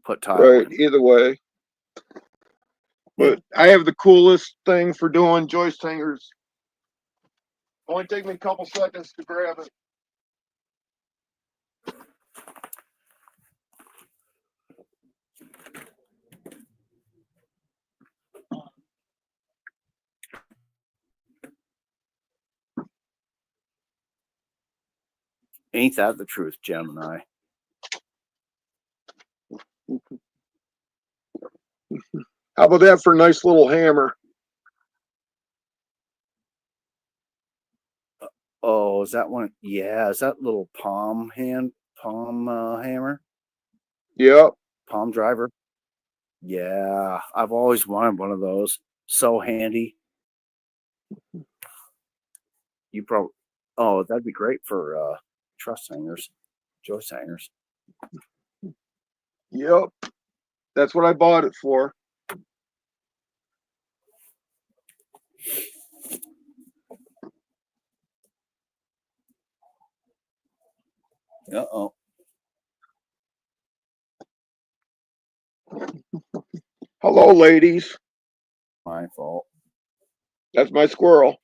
Put tile Right. in. Either way. Yeah. But I have the coolest thing for doing joist hangers. Only take me a couple seconds to grab it. Ain't that the truth, Gemini? How about that for a nice little hammer? Oh, is that one? Yeah, is that little palm hammer, Yep. palm driver? Yeah, I've always wanted one of those. So handy. You probably. Oh, that'd be great for truss hangers, joist hangers. Yep. That's what I bought it for. Uh-oh. Hello, ladies. My fault. That's my squirrel.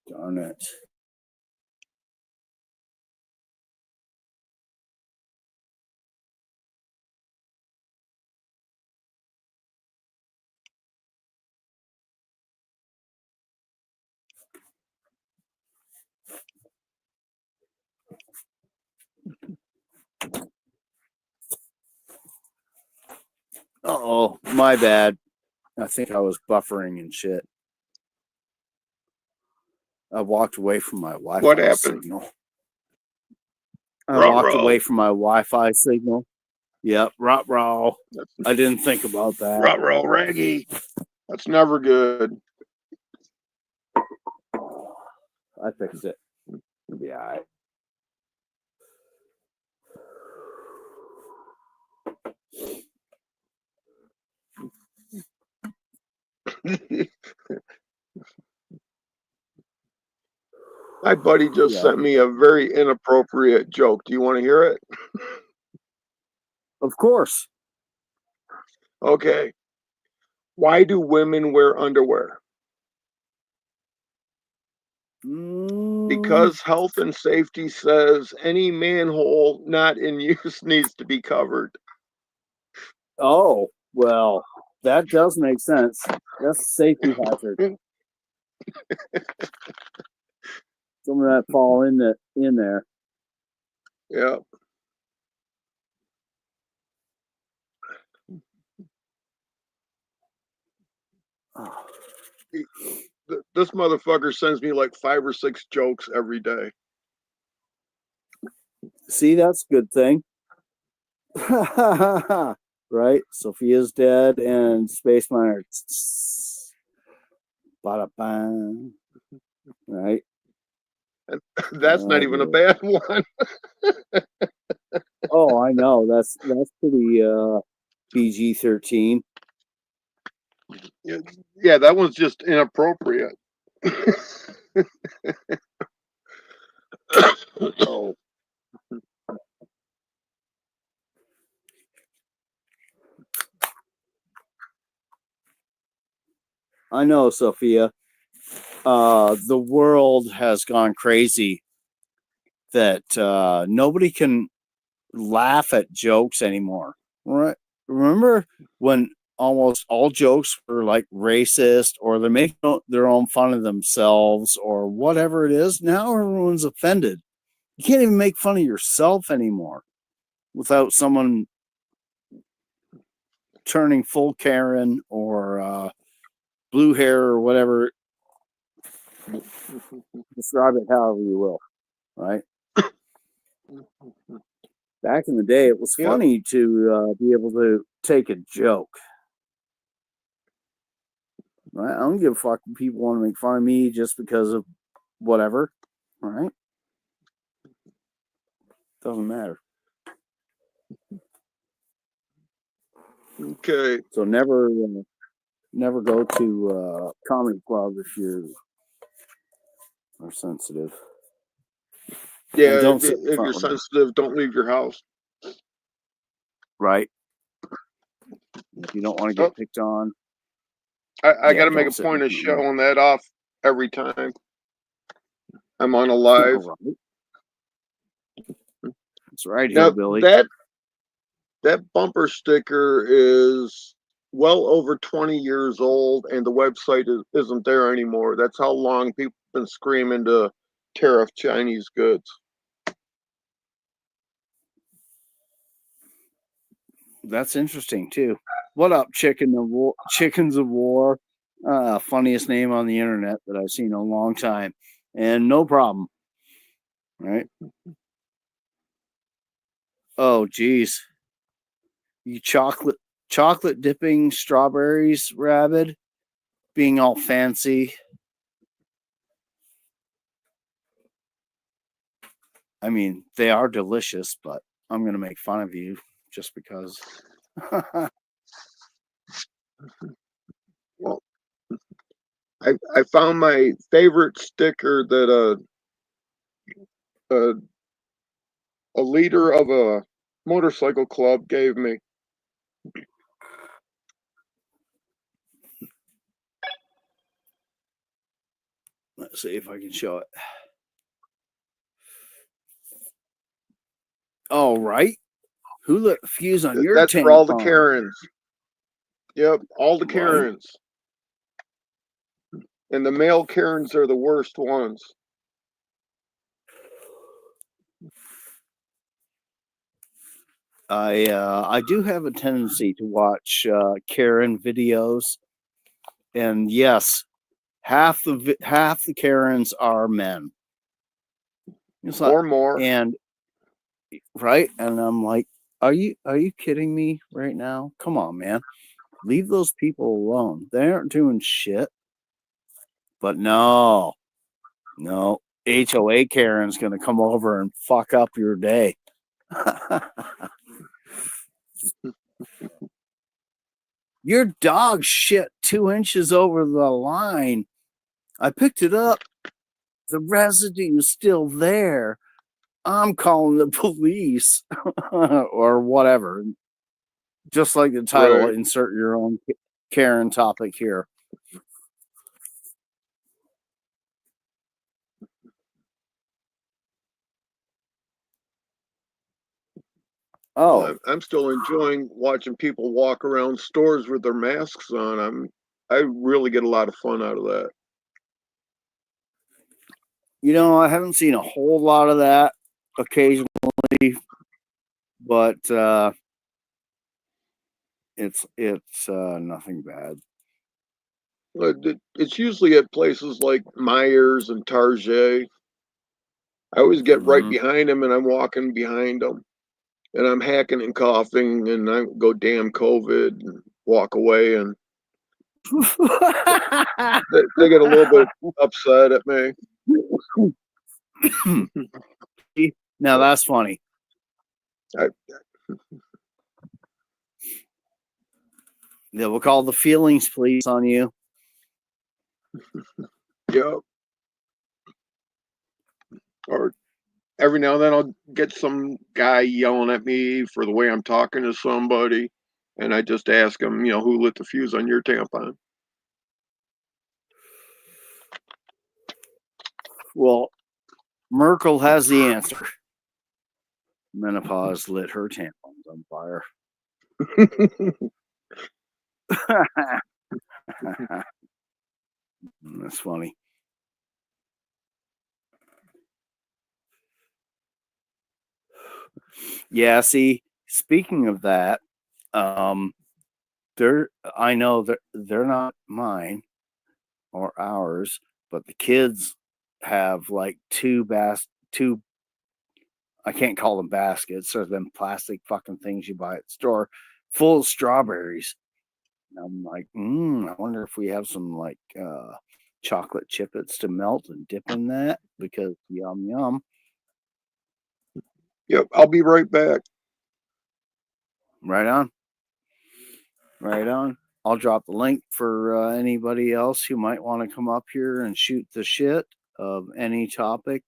Darn it. Uh-oh, my bad. I think I was buffering and shit. I walked away from my What Wi-Fi happened? signal. I walked Ruh-roh. away from my Wi-Fi signal. Yep, ruh-roh. I didn't think about that. Ruh-roh, Raggy. That's never good. I fixed it. It'll be all right. My buddy just Yeah. sent me a very inappropriate joke. Do you want to hear it? Of course. Okay. Why do women wear underwear? Because health and safety says any manhole not in use needs to be covered. Oh, well, that does make sense. That's a safety hazard. Some of that fall in there. Yeah. Oh. This motherfucker sends me like 5 or 6 jokes every day. See, that's a good thing. Right? Sophia's dead and Space Miner. Bada bang. Right? That's not even a bad one. Oh, I know. That's pretty PG-13. Yeah, that one's just inappropriate. Oh. I know, Sophia. The world has gone crazy that nobody can laugh at jokes anymore. Right? Remember when almost all jokes were like racist, or they make their own fun of themselves, or whatever it is? Now everyone's offended. You can't even make fun of yourself anymore without someone turning full Karen or blue hair or whatever. Describe it however you will, right? Back in the day, it was Yep. funny to be able to take a joke. Right? I don't give a fuck if people want to make fun of me just because of whatever. Right? Doesn't matter. Okay. So never go to comedy club if you are sensitive. Yeah, And don't if, sit in if front you're of me. sensitive, don't leave your house. Right? If you don't want to get picked on, I yeah, got to make don't a sit in point of front of me. showing that off every time I'm on a live. Right. That's right, Now hillbilly. that bumper sticker is well over 20 years old, and the website isn't there anymore. That's how long people have been screaming to tariff Chinese goods. That's interesting too. What up, Chickens of War? Funniest name on the internet that I've seen in a long time, and no problem. Right? Oh, geez, you chocolate dipping strawberries, Rabid, being all fancy. I mean, they are delicious, but I'm gonna make fun of you just because. Well, I found my favorite sticker that a leader of a motorcycle club gave me. Let's see if I can show it. All right. Who lit the fuse on your That's for all the tampon? Karens. Yep, all the Right. Karens. And the male Karens are the worst ones. I do have a tendency to watch Karen videos, and yes, half the Karens are men. It's like, Or more. and right, and I'm like, are you kidding me right now? Come on, man, leave those people alone. They aren't doing shit. But no, HOA Karen's gonna come over and fuck up your day. Your dog shit 2 inches over the line. I picked it up. The residue is still there. I'm calling the police or whatever. Just like the title, Right. insert your own Karen topic here. Oh, Well, I'm still enjoying watching people walk around stores with their masks on. I really get a lot of fun out of that. I haven't seen a whole lot of that occasionally, but it's nothing bad. It's usually at places like Myers and Target. I always get right behind them, and I'm walking behind them, and I'm hacking and coughing, and I go damn COVID and walk away, and they get a little bit upset at me. Now that's funny. Yeah, we'll call the feelings police on you. Yep. Or every now and then I'll get some guy yelling at me for the way I'm talking to somebody, and I just ask him, who lit the fuse on your tampon? Well, Merkel has the answer. Menopause lit her tampons on fire. That's funny. Yeah, see, speaking of that, I know they're not mine or ours, but the kids have like two, I can't call them baskets, or them plastic fucking things you buy at the store full of strawberries. And I'm like, I wonder if we have some like chocolate chiplets to melt and dip in that, because yum yum. Yep, I'll be right back. Right on. Right on. I'll drop the link for anybody else who might want to come up here and shoot the shit of any topic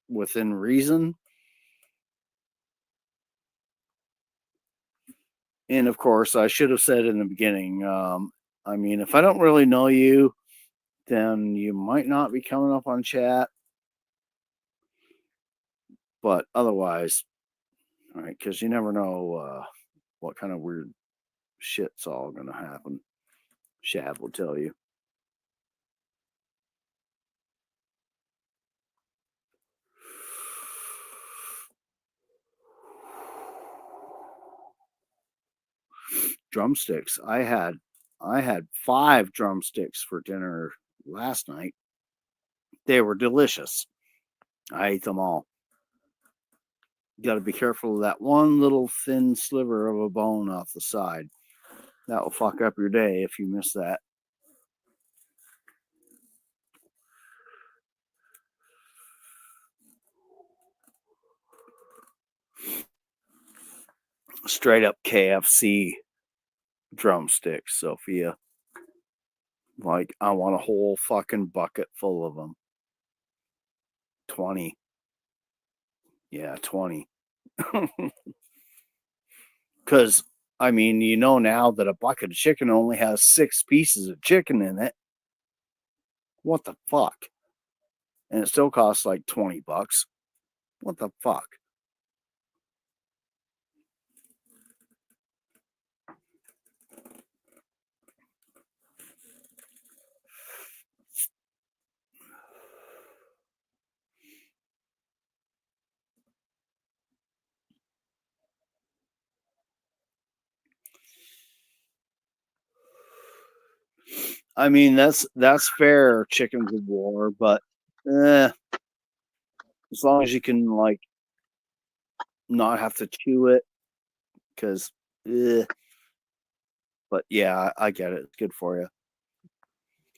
within reason. And of course, I should have said in the beginning, I mean, if I don't really know you, then you might not be coming up on chat. But otherwise, all right, because you never know what kind of weird shit's all going to happen. Shab will tell you. Drumsticks. I had 5 drumsticks for dinner last night. They were delicious. I ate them all. You got to be careful of that one little thin sliver of a bone off the side. That will fuck up your day if you miss that. Straight up KFC drumsticks, Sophia. Like, I want a whole fucking bucket full of them. 20. Yeah, 20. Because, I mean, you know now that a bucket of chicken only has 6 pieces of chicken in it. What the fuck? And it still costs like $20. What the fuck? I mean, that's fair, chickens of war, but as long as you can like not have to chew it, because but yeah, I get it. It's good for you.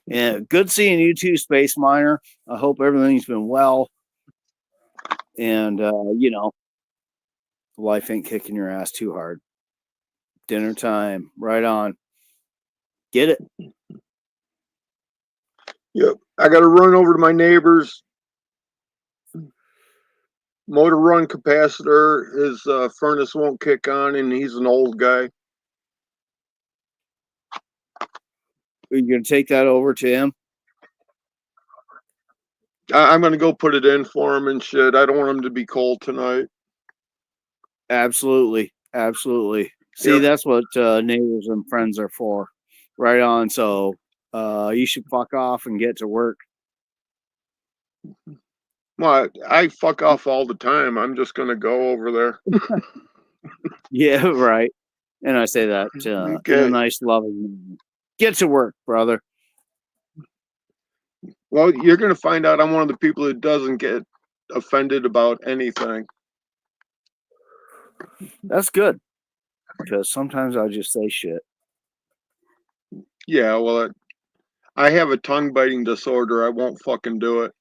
Yeah, good seeing you too, Space Miner. I hope everything's been well, and you know, life ain't kicking your ass too hard. Dinner time, right on. Get it. Yep, I got to run over to my neighbor's motor run capacitor. His furnace won't kick on, and he's an old guy. Are you gonna take that over to him? I'm gonna go put it in for him and shit. I don't want him to be cold tonight. Absolutely, absolutely. See, Yep. that's what neighbors and friends are for. Right on. So you should fuck off and get to work. Well, I fuck off all the time. I'm just gonna go over there. Yeah, right. And I say that in a Okay. nice, loving manner. Get to work, brother. Well, you're gonna find out I'm one of the people that doesn't get offended about anything. That's good. Because sometimes I just say shit. Yeah, well, I have a tongue biting disorder. I won't fucking do it.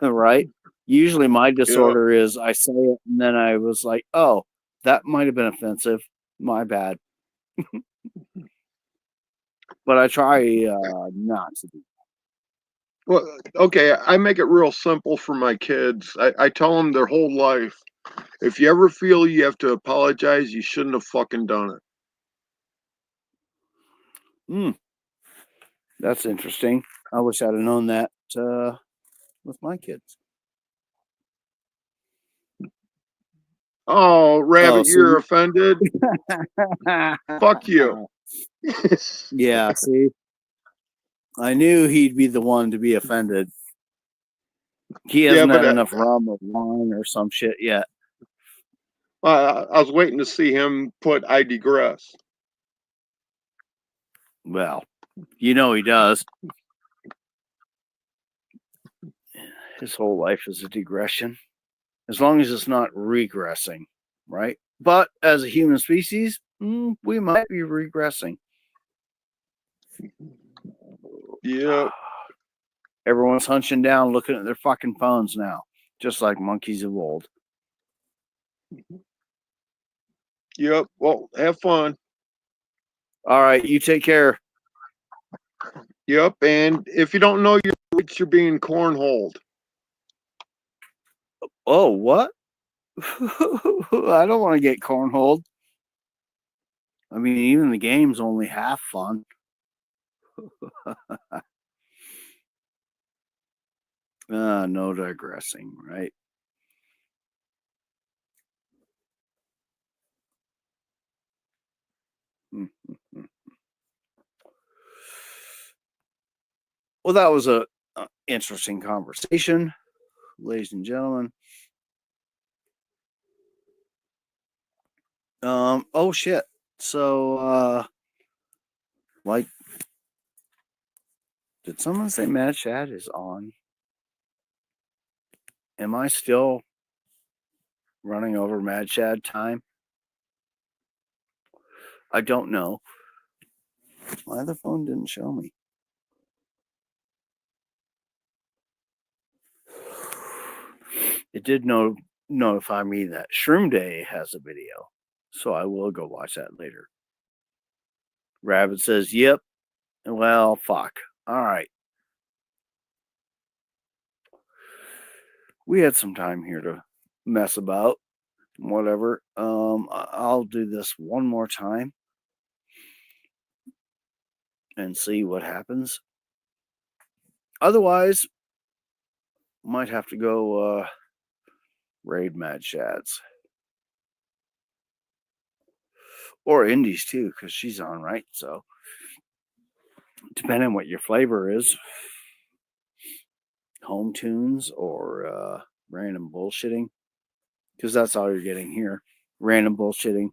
Right? Usually my disorder is I say it and then I was like, oh, that might have been offensive. My bad. But I try not to do. Well, okay, I make it real simple for my kids. I tell them their whole life, if you ever feel you have to apologize, you shouldn't have fucking done it. That's interesting. I wish I'd have known that with my kids. Oh, Rabbit, so you're offended? Fuck you. Yeah, see? I knew he'd be the one to be offended. He Yeah, hasn't but had enough rum or wine or some shit yet. I was waiting to see him put I digress. Well, you know he does. His whole life is a digression, as long as it's not regressing, right? But as a human species, we might be regressing. Yeah. Everyone's hunching down, looking at their fucking phones now, just like monkeys of old. Yep. Well, have fun. All right, you take care. Yep. And if you don't know your rights, you're being cornholed. Oh, what? I don't want to get cornholed. I mean, even the game's only half fun. No digressing, right? Well, that was a interesting conversation, ladies and gentlemen. Oh shit. So like, did someone say Mad Chat is on? Am I still running over Mad Chat time? I don't know. Why the phone didn't show me? It did notify me that Shroom Day has a video, so I will go watch that later. Rabbit says, "Yep." Well, fuck. All right. We had some time here to mess about. Whatever. I'll do this one more time and see what happens. Otherwise, might have to go raid Mad Chads. Or Indies too, because she's on, right? So depending on what your flavor is, home tunes or random bullshitting, because that's all you're getting here. Random bullshitting.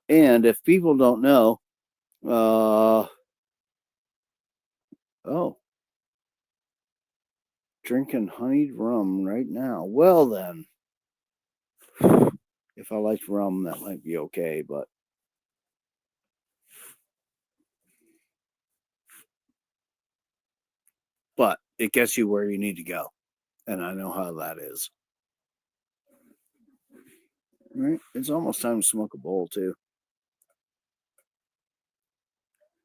And if people don't know, drinking honeyed rum right now. Well then, if I liked rum, that might be okay, but it gets you where you need to go, and I know how that is. Right? It's almost time to smoke a bowl too.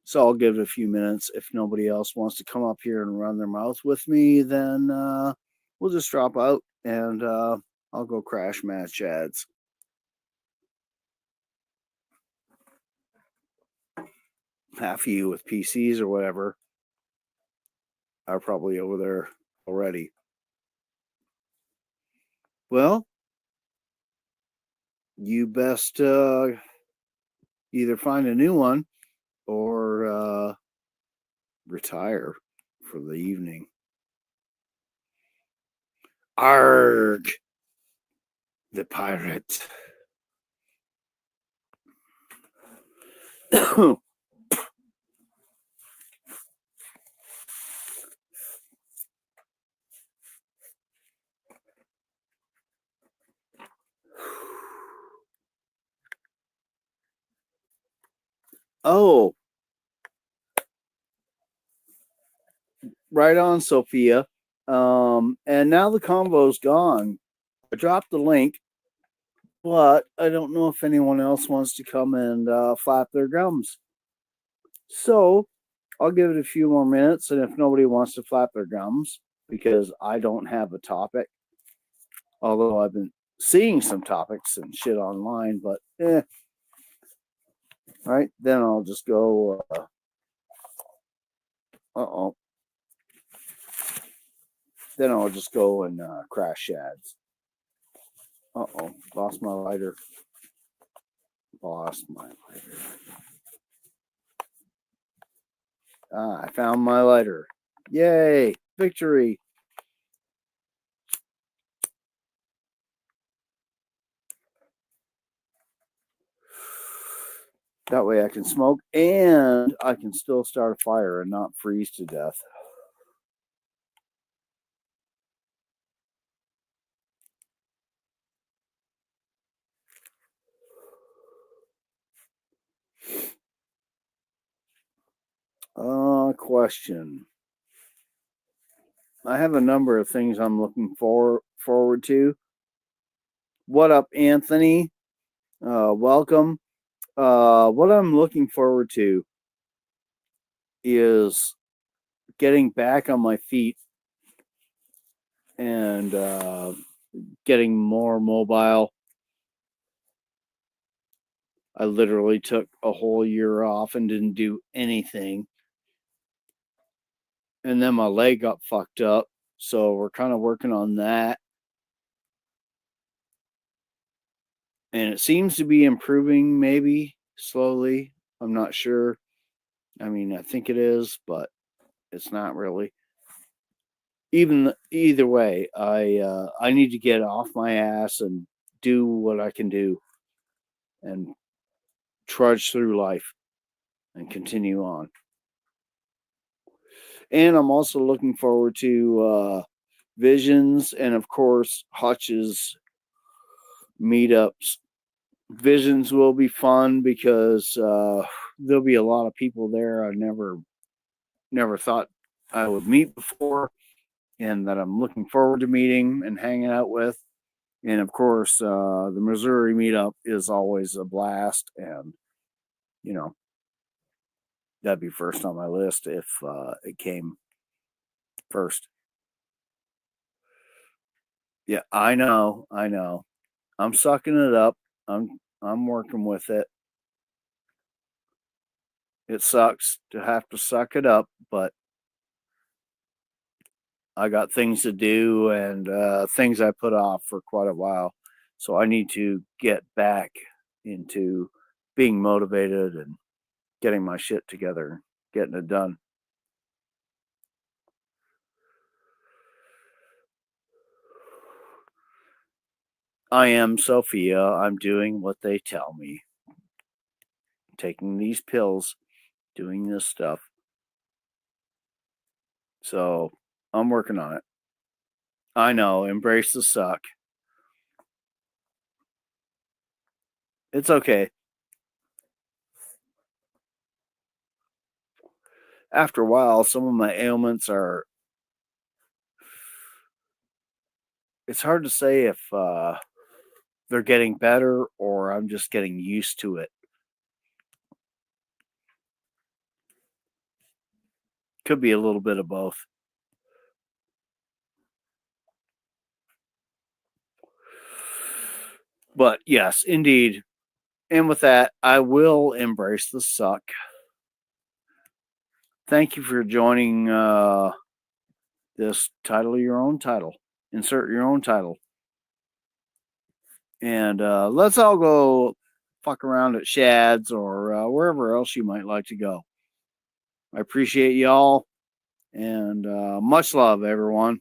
So I'll give it a few minutes. If nobody else wants to come up here and run their mouth with me, then we'll just drop out and I'll go crash Mad Chads. Half of you with PCs or whatever are probably over there already. Well, you best either find a new one or retire for the evening. Arg! The pirate. Oh, right on, Sophia. And now the convo's gone. I dropped the link, but I don't know if anyone else wants to come and flap their gums. So I'll give it a few more minutes, and if nobody wants to flap their gums, because I don't have a topic, although I've been seeing some topics and shit online, but all right, then I'll just go. Then I'll just go and crash Shads. Lost my lighter. Lost my lighter. I found my lighter. Yay! Victory! That way I can smoke and I can still start a fire and not freeze to death. Question. I have a number of things I'm looking forward to. What up, Anthony? Welcome. What I'm looking forward to is getting back on my feet and getting more mobile. I literally took a whole year off and didn't do anything. And then my leg got fucked up. So we're kind of working on that. And it seems to be improving, maybe slowly. I'm not sure. I mean, I think it is, but it's not really. Either way, I need to get off my ass and do what I can do and trudge through life and continue on. And I'm also looking forward to Visions and, of course, Hutch's meetups. Visions will be fun because there'll be a lot of people there I never thought I would meet before and that I'm looking forward to meeting and hanging out with. And, of course, the Missouri meetup is always a blast. And, you know, that'd be first on my list if it came first. Yeah, I know. I'm sucking it up. I'm working with it. It sucks to have to suck it up, but I got things to do and things I put off for quite a while. So I need to get back into being motivated and getting my shit together, getting it done. I am Sophia. I'm doing what they tell me. Taking these pills, doing this stuff. So I'm working on it. I know, embrace the suck. It's okay. After a while, some of my ailments are. It's hard to say if they're getting better or I'm just getting used to it. Could be a little bit of both. But yes, indeed. And with that, I will embrace the suck. Thank you for joining this title your own title. Insert your own title. And let's all go fuck around at Shad's or wherever else you might like to go. I appreciate y'all. And much love, everyone.